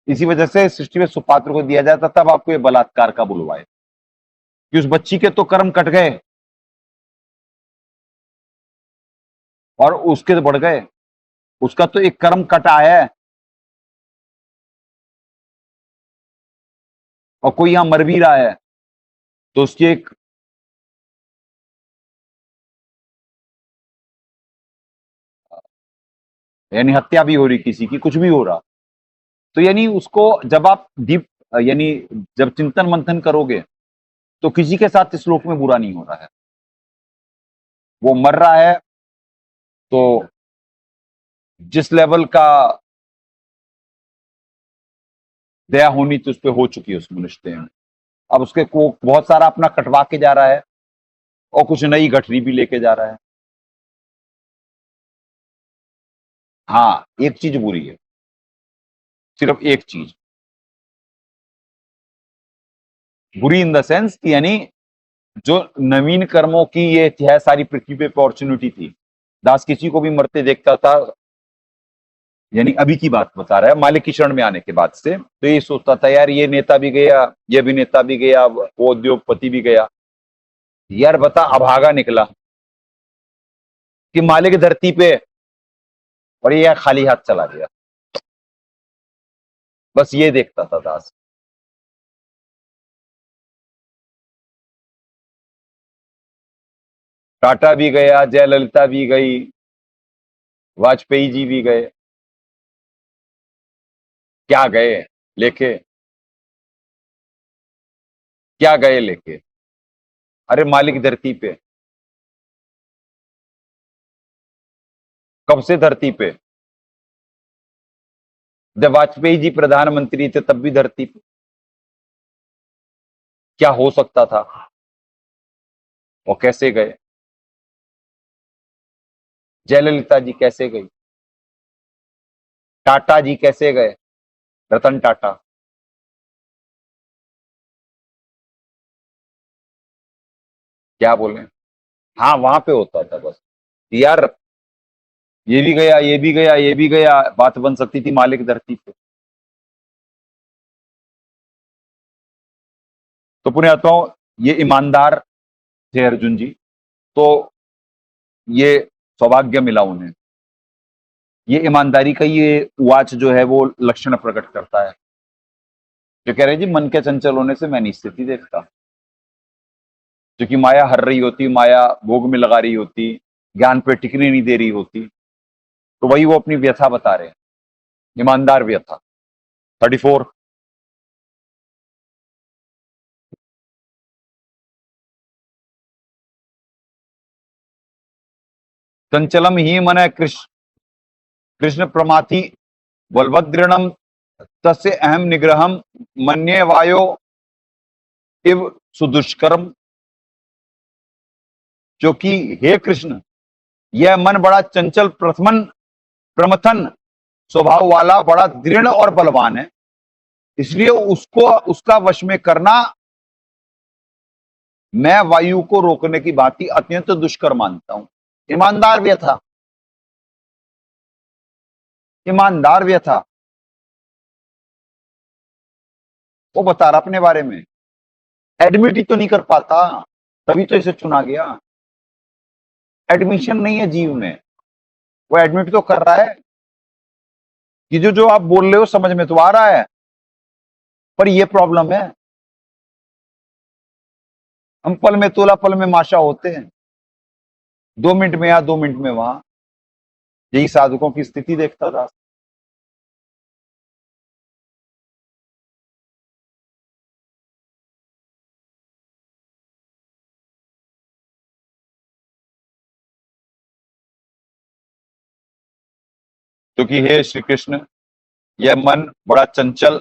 इसी वजह से सृष्टि में सुपात्र को दिया जाता, तब आपको ये बलात्कार का बुलवाए कि उस बच्ची के तो कर्म कट गए और उसके तो बढ़ गए। उसका तो एक कर्म कटा है, और कोई यहां मर भी रहा है तो उसकी एक यानी हत्या भी हो रही, किसी की कुछ भी हो रहा। तो यानी उसको जब आप डीप यानी जब चिंतन मंथन करोगे तो किसी के साथ इस श्लोक में बुरा नहीं हो रहा है। वो मर रहा है तो जिस लेवल का दया होनी तो उस पर हो चुकी है उस मनुष्य में। अब उसके को बहुत सारा अपना कटवा के जा रहा है और कुछ नई गठरी भी लेके जा रहा है। हाँ, एक चीज बुरी है, सिर्फ एक चीज बुरी इन द सेंस कि यानी जो नवीन कर्मों की ये है सारी पृथ्वी पे अपॉर्चुनिटी थी। दास किसी को भी मरते देखता था, यानी अभी की बात बता रहा है, मालिक की शरण में आने के बाद से, तो ये सोचता था यार ये नेता भी गया, ये अभिनेता भी गया, वो उद्योगपति भी गया, यार बता अभागा निकला कि मालिक धरती पे, और ये खाली हाथ चला गया। बस ये देखता था दास। टाटा भी गया, जयललिता भी गई, वाजपेयी जी भी गए, क्या गए लेके, क्या गए लेके? अरे मालिक धरती पे। कब से धरती पे? जब वाजपेयी जी प्रधानमंत्री थे तब भी धरती पे। क्या हो सकता था? वो कैसे गए? जयललिता जी कैसे गई? टाटा जी कैसे गए? रतन टाटा क्या बोले, हाँ वहां पे होता था बस यार, ये भी गया, ये भी गया, ये भी गया, बात बन सकती थी मालिक धरती पे। तो पुण्यात्माओं, ये ईमानदार थे अर्जुन जी, तो ये सौभाग्य मिला उन्हें। ये ईमानदारी का ये वाच जो है वो लक्षण प्रकट करता है, जो कह रहे हैं जी मन के चंचल होने से मैं नहीं स्थिति देखता, जो कि माया हर रही होती, माया भोग में लगा रही होती, ज्ञान पे टिकने नहीं दे रही होती। तो वही वो अपनी व्यथा बता रहे हैं, ईमानदार व्यथा। 34। चंचलम ही मन कृष्ण कृष्ण प्रमाथि बलभद्रणम तस्य अहम निग्रहम मन्ये वायो इव सुदुष्कर्म। जो कि हे कृष्ण, यह मन बड़ा चंचल प्रमथन स्वभाव वाला, बड़ा दृढ़ और बलवान है, इसलिए उसको उसका वश में करना मैं वायु को रोकने की भांति अत्यंत दुष्कर मानता हूं। ईमानदार व्यथा, ईमानदार व्यथा वो बता रहा अपने बारे में। एडमिट ही तो नहीं कर पाता, तभी तो इसे चुना गया। एडमिशन नहीं है जीव में, वो एडमिट तो कर रहा है कि जो जो आप बोल रहे हो समझ में तो आ रहा है, पर ये प्रॉब्लम है, हम पल में तोला पल में माशा होते हैं, 2 मिनट में यहां 2 मिनट में वहां। यही साधकों की स्थिति देखता था। क्योंकि हे श्री कृष्ण, यह मन बड़ा चंचल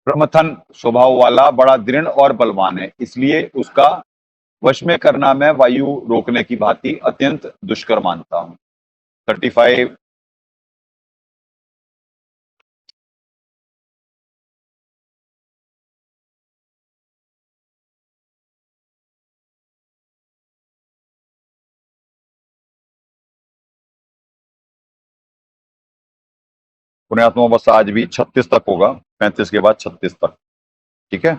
प्रमथन स्वभाव वाला, बड़ा दृढ़ और बलवान है, इसलिए उसका वश में करना मैं वायु रोकने की भांति अत्यंत दुष्कर मानता हूं। 35। पुण्यात्मा बस आज भी 36 तक होगा, 35 के बाद 36 तक, ठीक है।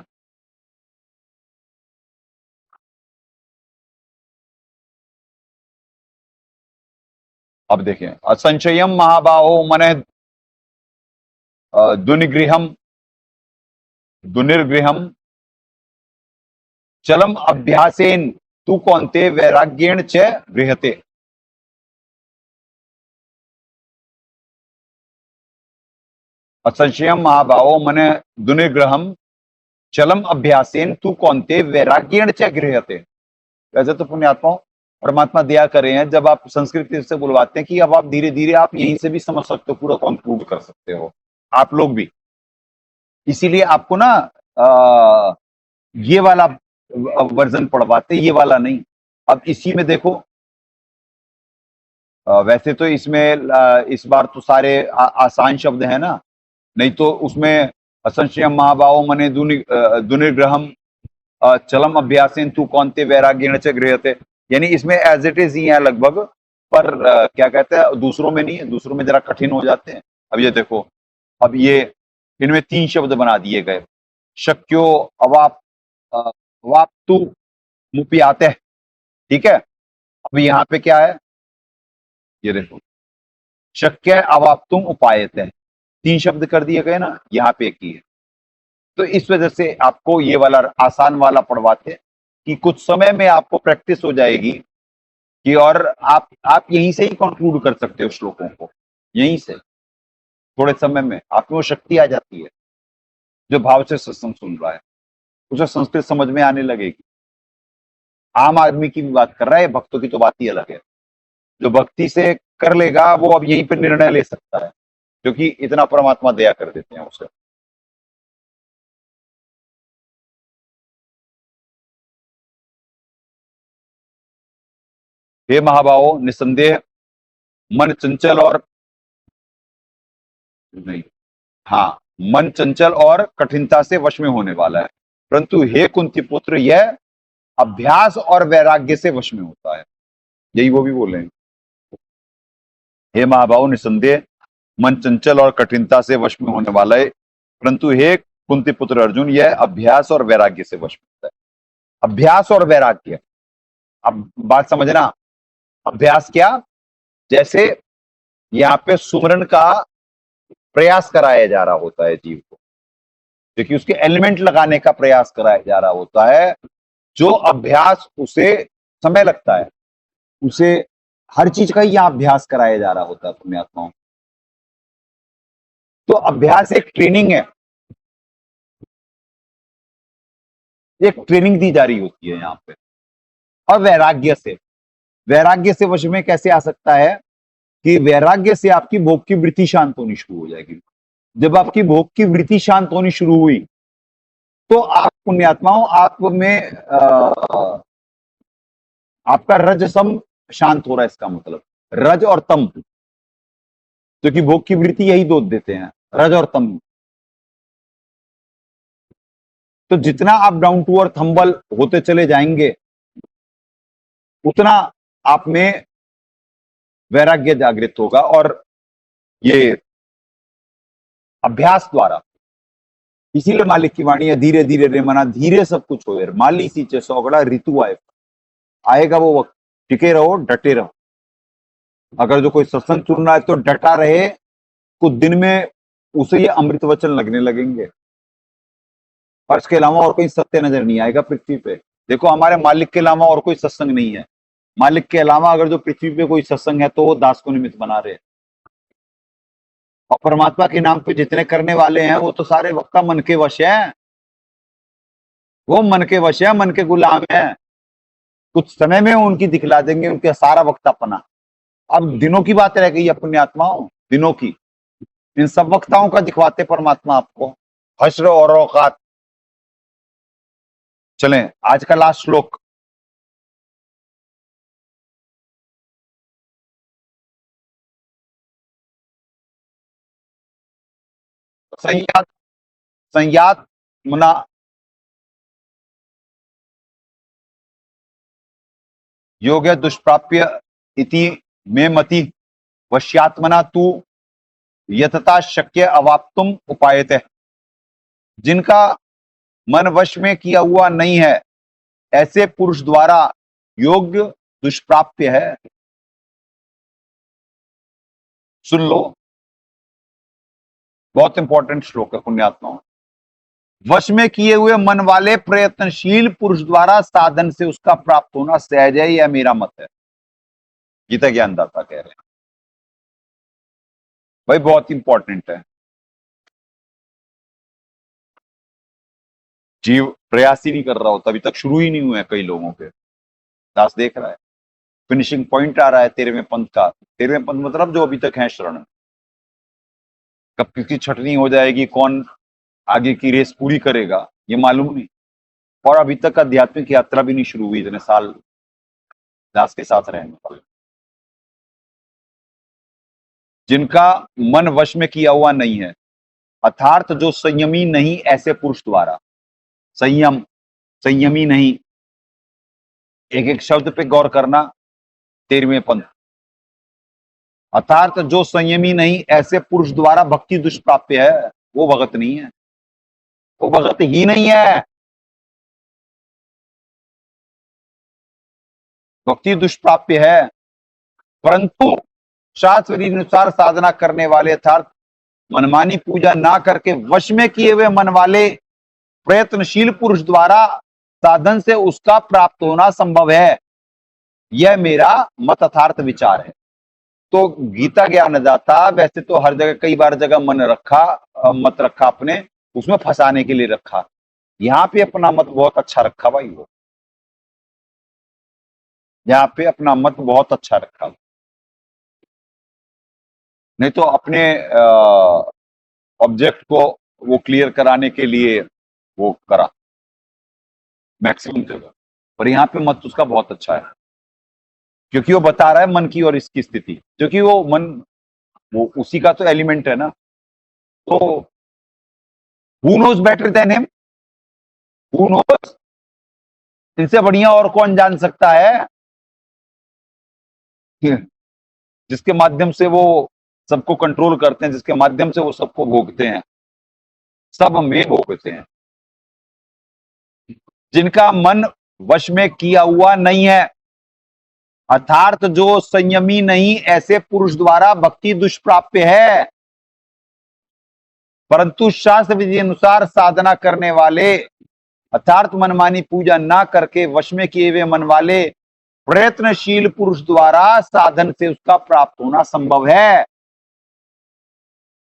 अब देखें, असंशयम महाबाहो मन दुनिगृहम दुनिर्गृहम चलम अभ्यासेन तू कौन्ते वैराग्येण च गृहते। असंशयम महाबाहो मन दुनिग्रहम चलम अभ्यासेन तू कौन्ते वैराग्येण च गृहते। वैसे तो पुण्यात्माओं, परमात्मा दया कर रहे हैं, जब आप संस्कृत से बुलवाते हैं कि अब आप धीरे धीरे आप यहीं से भी समझ सकते हो, पूरा कंक्लूड कर सकते हो आप लोग भी। इसीलिए आपको ना ये वाला वर्जन पढ़वाते, ये वाला नहीं। अब इसी में देखो, वैसे तो इसमें इस बार तो सारे आसान शब्द है ना, नहीं तो उसमें असंशयम महाबाहो मने दुनिग्रहम चलम अभ्यासेन तू कौन्ते वैराग्येण च गृह्यते, यानी इसमें एज इट इज ही है लगभग, पर क्या कहते हैं दूसरों में नहीं है, दूसरों में जरा कठिन हो जाते हैं। अब ये देखो, अब ये इनमें 3 शब्द बना दिए गए, शक्यो अवाप्तु मुप्याते, ठीक है। अब यहाँ पे क्या है, ये देखो, शक्य अवाप्तुम उपायते, 3 शब्द कर दिए गए ना, यहाँ पे एक ही है। तो इस वजह से आपको ये वाला आसान वाला पढ़वाते कि कुछ समय में आपको प्रैक्टिस हो जाएगी कि, और आप यहीं से ही कंक्लूड कर सकते हो श्लोकों को, यहीं से थोड़े समय में आप में वो शक्ति आ जाती है। जो भाव से सत्संग सुन रहा है उसे संस्कृत समझ में आने लगेगी। आम आदमी की भी बात कर रहा है, भक्तों की तो बात ही अलग है। जो भक्ति से कर लेगा वो अब यहीं पे निर्णय ले सकता है, क्योंकि इतना परमात्मा दया कर देते हैं उसे। हे महाभावों, निसंदेह मन चंचल और नहीं, हाँ, मन चंचल और कठिनता से वश में होने वाला है, परंतु हे कुंती पुत्र, यह अभ्यास और वैराग्य से वश में होता है। यही वो भी बोले हैं। हे महाभाव, निसंदेह मन चंचल और कठिनता से वश में होने वाला है, परंतु हे कुंती पुत्र अर्जुन, यह अभ्यास और वैराग्य से वश में होता है। अभ्यास और वैराग्य, अब बात समझना। अभ्यास क्या? जैसे यहाँ पे सुमरन का प्रयास कराया जा रहा होता है जीव को, क्योंकि उसके एलिमेंट लगाने का प्रयास कराया जा रहा होता है। जो अभ्यास, उसे समय लगता है, उसे हर चीज का यहाँ अभ्यास कराया जा रहा होता है पुण्यात्माओं। तो अभ्यास एक ट्रेनिंग है, एक ट्रेनिंग दी जा रही होती है यहाँ पे। और वैराग्य से वश में कैसे आ सकता है? कि वैराग्य से आपकी भोग की वृत्ति शांत होनी शुरू हो जाएगी। जब आपकी भोग की वृत्ति शांत होनी शुरू हुई, तो आप पुण्यात्माओं, आप में आपका रज सम शांत हो रहा है। इसका मतलब रज और तम, क्योंकि भोग की वृत्ति यही दो देते हैं, रज और तम। तो जितना आप डाउन टू अर्थ हम्बल होते चले जाएंगे, उतना आप में वैराग्य जागृत होगा। और ये अभ्यास द्वारा, इसीलिए मालिक की वाणी है, धीरे धीरे रे मना, धीरे सब कुछ हो। माली सींचे सौगड़ा ऋतु आएगा वो वक्त, टिके रहो, डटे रहो। अगर जो कोई सत्संग चुन रहा है तो डटा रहे, कुछ दिन में उसे ये अमृत वचन लगने लगेंगे, और इसके अलावा और कोई सत्य नजर नहीं आएगा पृथ्वी पे। देखो, हमारे मालिक के अलावा और कोई सत्संग नहीं है। मालिक के अलावा अगर जो पृथ्वी पे कोई सत्संग है तो वो दास को निमित्त बना रहे हैं। और परमात्मा के नाम पे जितने करने वाले हैं वो तो सारे वक्ता मन के वश हैं। वो मन के वश है, मन के गुलाम है। कुछ समय में उनकी दिखला देंगे उनके सारा वक्तापना। अब दिनों की बात रह गई है पुण्यात्माओं, दिनों की। इन सब वक्ताओं का दिखवाते परमात्मा आपको, हश्र और औकात। चलें, आज का लास्ट श्लोक। संयात मुना योग्य दुष्प्राप्य इति मे मति वश्यात्मना तू यतता शक्य अवाप्तुम उपायते। जिनका मन वश में किया हुआ नहीं है, ऐसे पुरुष द्वारा योग्य दुष्प्राप्य है। सुन लो, बहुत इंपॉर्टेंट श्लोक है पुण्यात्माओं। वश में किए हुए मन वाले प्रयत्नशील पुरुष द्वारा साधन से उसका प्राप्त होना सहज है, यह मेरा मत है। गीता ज्ञानदाता कह रहे हैं। भाई बहुत इंपॉर्टेंट है। जीव प्रयास ही नहीं कर रहा होता, अभी तक शुरू ही नहीं हुए कई लोगों के। दास देख रहा है, फिनिशिंग पॉइंट आ रहा है 13वें पंथ का। 13वें पंथ मतलब जो अभी तक है शरण। कब किसकी छटनी हो जाएगी, कौन आगे की रेस पूरी करेगा, ये मालूम नहीं। और अभी तक आध्यात्मिक यात्रा भी नहीं शुरू हुई, इतने साल दास के साथ रहने वाले। जिनका मन वश में किया हुआ नहीं है, अर्थात जो संयमी नहीं, ऐसे पुरुष द्वारा। संयमी नहीं, एक एक शब्द पे गौर करना। 13वें पंथ, अर्थात जो संयमी नहीं, ऐसे पुरुष द्वारा भक्ति दुष्प्राप्य है। वो भगत नहीं है, वो भगत ही नहीं है। भक्ति दुष्प्राप्य है, परंतु शास्त्र अनुसार साधना करने वाले, अर्थात मनमानी पूजा ना करके वश में किए हुए मन वाले प्रयत्नशील पुरुष द्वारा साधन से उसका प्राप्त होना संभव है। यह मेरा मत अर्थार्थ विचार है। तो गीता ज्ञानदाता वैसे तो हर जगह कई बार जगह मत रखा अपने, उसमें फंसाने के लिए रखा। यहाँ पे अपना मत बहुत अच्छा रखा भाई। वो यहाँ पे अपना मत बहुत अच्छा रखा। नहीं तो अपने ऑब्जेक्ट को वो क्लियर कराने के लिए वो करा मैक्सिमम जगह, पर यहाँ पे मत उसका बहुत अच्छा है, क्योंकि वो बता रहा है मन की और इसकी स्थिति, क्योंकि वो मन वो उसी का तो एलिमेंट है ना। तो who knows better than him, who knows, इनसे बढ़िया और कौन जान सकता है, जिसके माध्यम से वो सबको कंट्रोल करते हैं, जिसके माध्यम से वो सबको भोगते हैं, सब में भोगते हैं। जिनका मन वश में किया हुआ नहीं है, अर्थात जो संयमी नहीं, ऐसे पुरुष द्वारा भक्ति दुष्प्राप्य है। परंतु शास्त्र विधि अनुसार साधना करने वाले, अर्थात मनमानी पूजा ना करके वश में किए हुए मन वाले प्रयत्नशील पुरुष द्वारा साधन से उसका प्राप्त होना संभव है।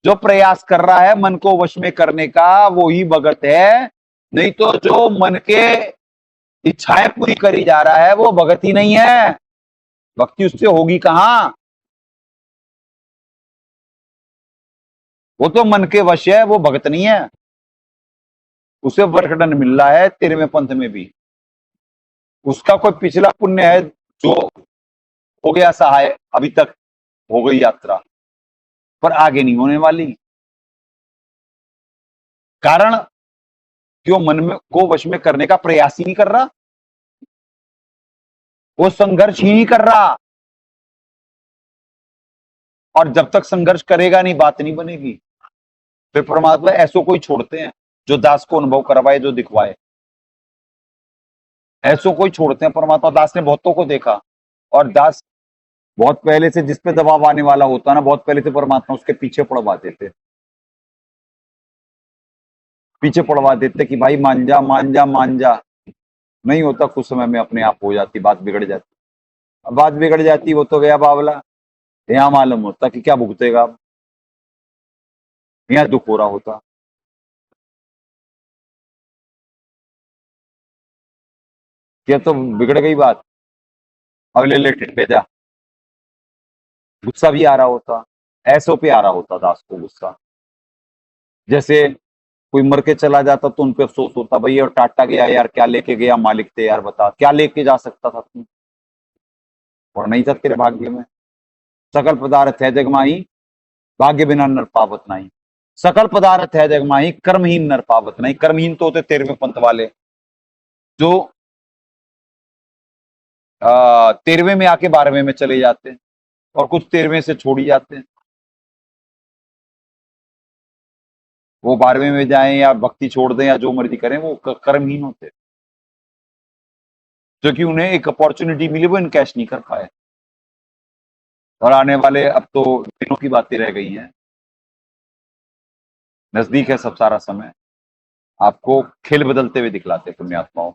जो प्रयास कर रहा है मन को वश में करने का, वो ही भगत है। नहीं तो जो मन के इच्छाएं पूरी करी जा रहा है वो भगत ही नहीं है, भक्ति उससे होगी कहां। वो तो मन के वश है, वो भगत नहीं है। उसे वर्षदंड मिल रहा है 13वें पंथ में भी, उसका कोई पिछला पुण्य है जो हो गया सहाय, अभी तक हो गई यात्रा, पर आगे नहीं होने वाली। कारण क्यों? मन में को वश में करने का प्रयास ही नहीं कर रहा, वो संघर्ष ही नहीं कर रहा। और जब तक संघर्ष करेगा नहीं, बात नहीं बनेगी। फिर परमात्मा ऐसो कोई छोड़ते हैं जो दास को अनुभव करवाए, जो दिखवाए, ऐसो कोई छोड़ते हैं परमात्मा। दास ने बहुतों को देखा, और दास बहुत पहले से, जिस पे दबाव आने वाला होता ना, बहुत पहले से परमात्मा उसके पीछे पड़वा देते, पीछे पड़वा देते कि भाई मान जा मान जा मान जा। नहीं होता, कुछ समय में अपने आप हो जाती, बात बिगड़ जाती। अब बात बिगड़ जाती, वो तो गया बावला। यहाँ मालूम होता कि क्या भुगतेगा, अब यहाँ दुख हो रहा होता। क्या तो बिगड़ गई बात, अगले लेटे पे जा, गुस्सा भी आ रहा होता, ऐसो पे आ रहा होता दास को गुस्सा। जैसे कोई मर के चला जाता तो उन पे अफसोस होता, भैया टाटा गया यार, क्या लेके गया मालिक थे यार, बता क्या लेके जा सकता था तू, और नहीं था तेरे भाग्य में। सकल पदार्थ है जगमाही, भाग्य बिना नर पावत नहीं। सकल पदार्थ है जगमाही, कर्महीन नर पावत नहीं। कर्महीन तो होते 13वें पंथ वाले, जो 13वें में आके 12वें में चले जाते हैं, और कुछ 13वें से छोड़ ही जाते हैं। वो 12वें में जाएं या भक्ति छोड़ दें या जो मर्जी करें, वो कर्महीन होते, क्योंकि उन्हें एक अपॉर्चुनिटी मिली, वो इनकैश नहीं कर पाए। और आने वाले अब तो दिनों की बातें रह गई हैं, नजदीक है सब सारा समय, आपको खेल बदलते हुए दिखलाते पुण्यात्माओं।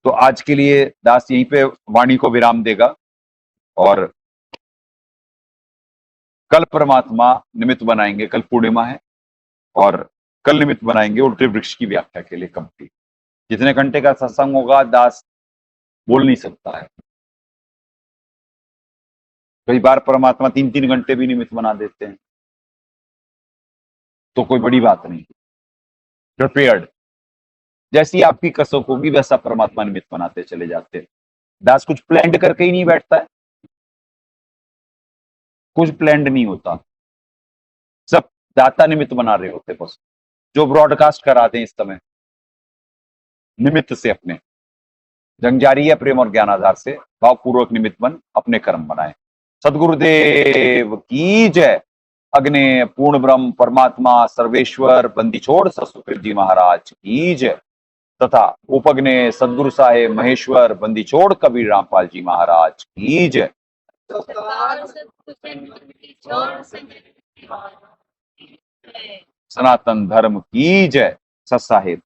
तो आज के लिए दास यहीं पे वाणी को विराम देगा, और कल परमात्मा निमित्त बनाएंगे। कल पूर्णिमा है, और कल निमित्त बनाएंगे उल्टे वृक्ष की व्याख्या के लिए कंप्लीट। जितने घंटे का सत्संग होगा दास बोल नहीं सकता है। कई बार परमात्मा 3-3 घंटे भी निमित्त बना देते हैं, तो कोई बड़ी बात नहीं। प्रिपेयर्ड, जैसी आपकी कसक होगी वैसा परमात्मा निमित्त बनाते चले जाते हैं। दास कुछ प्लान्ड करके ही नहीं बैठता है, कुछ प्लान्ड नहीं होता, सब दाता निमित्त बना रहे होते। बस जो ब्रॉडकास्ट करा दें इस समय निमित्त से, अपने जंग जारी है प्रेम और ज्ञान आधार से, भावपूर्वक निमित्त बन अपने कर्म बनाए। सदगुरुदेव की जय। अग्ने पूर्ण ब्रह्म परमात्मा सर्वेश्वर बंदी छोड़ सतसुकृत जी महाराज की जय, तथा उपग्ने सदगुरु साहेब महेश्वर बंदी छोड़ कबीर रामपाल जी महाराज की जय। सनातन धर्म की जय। सत साहेब।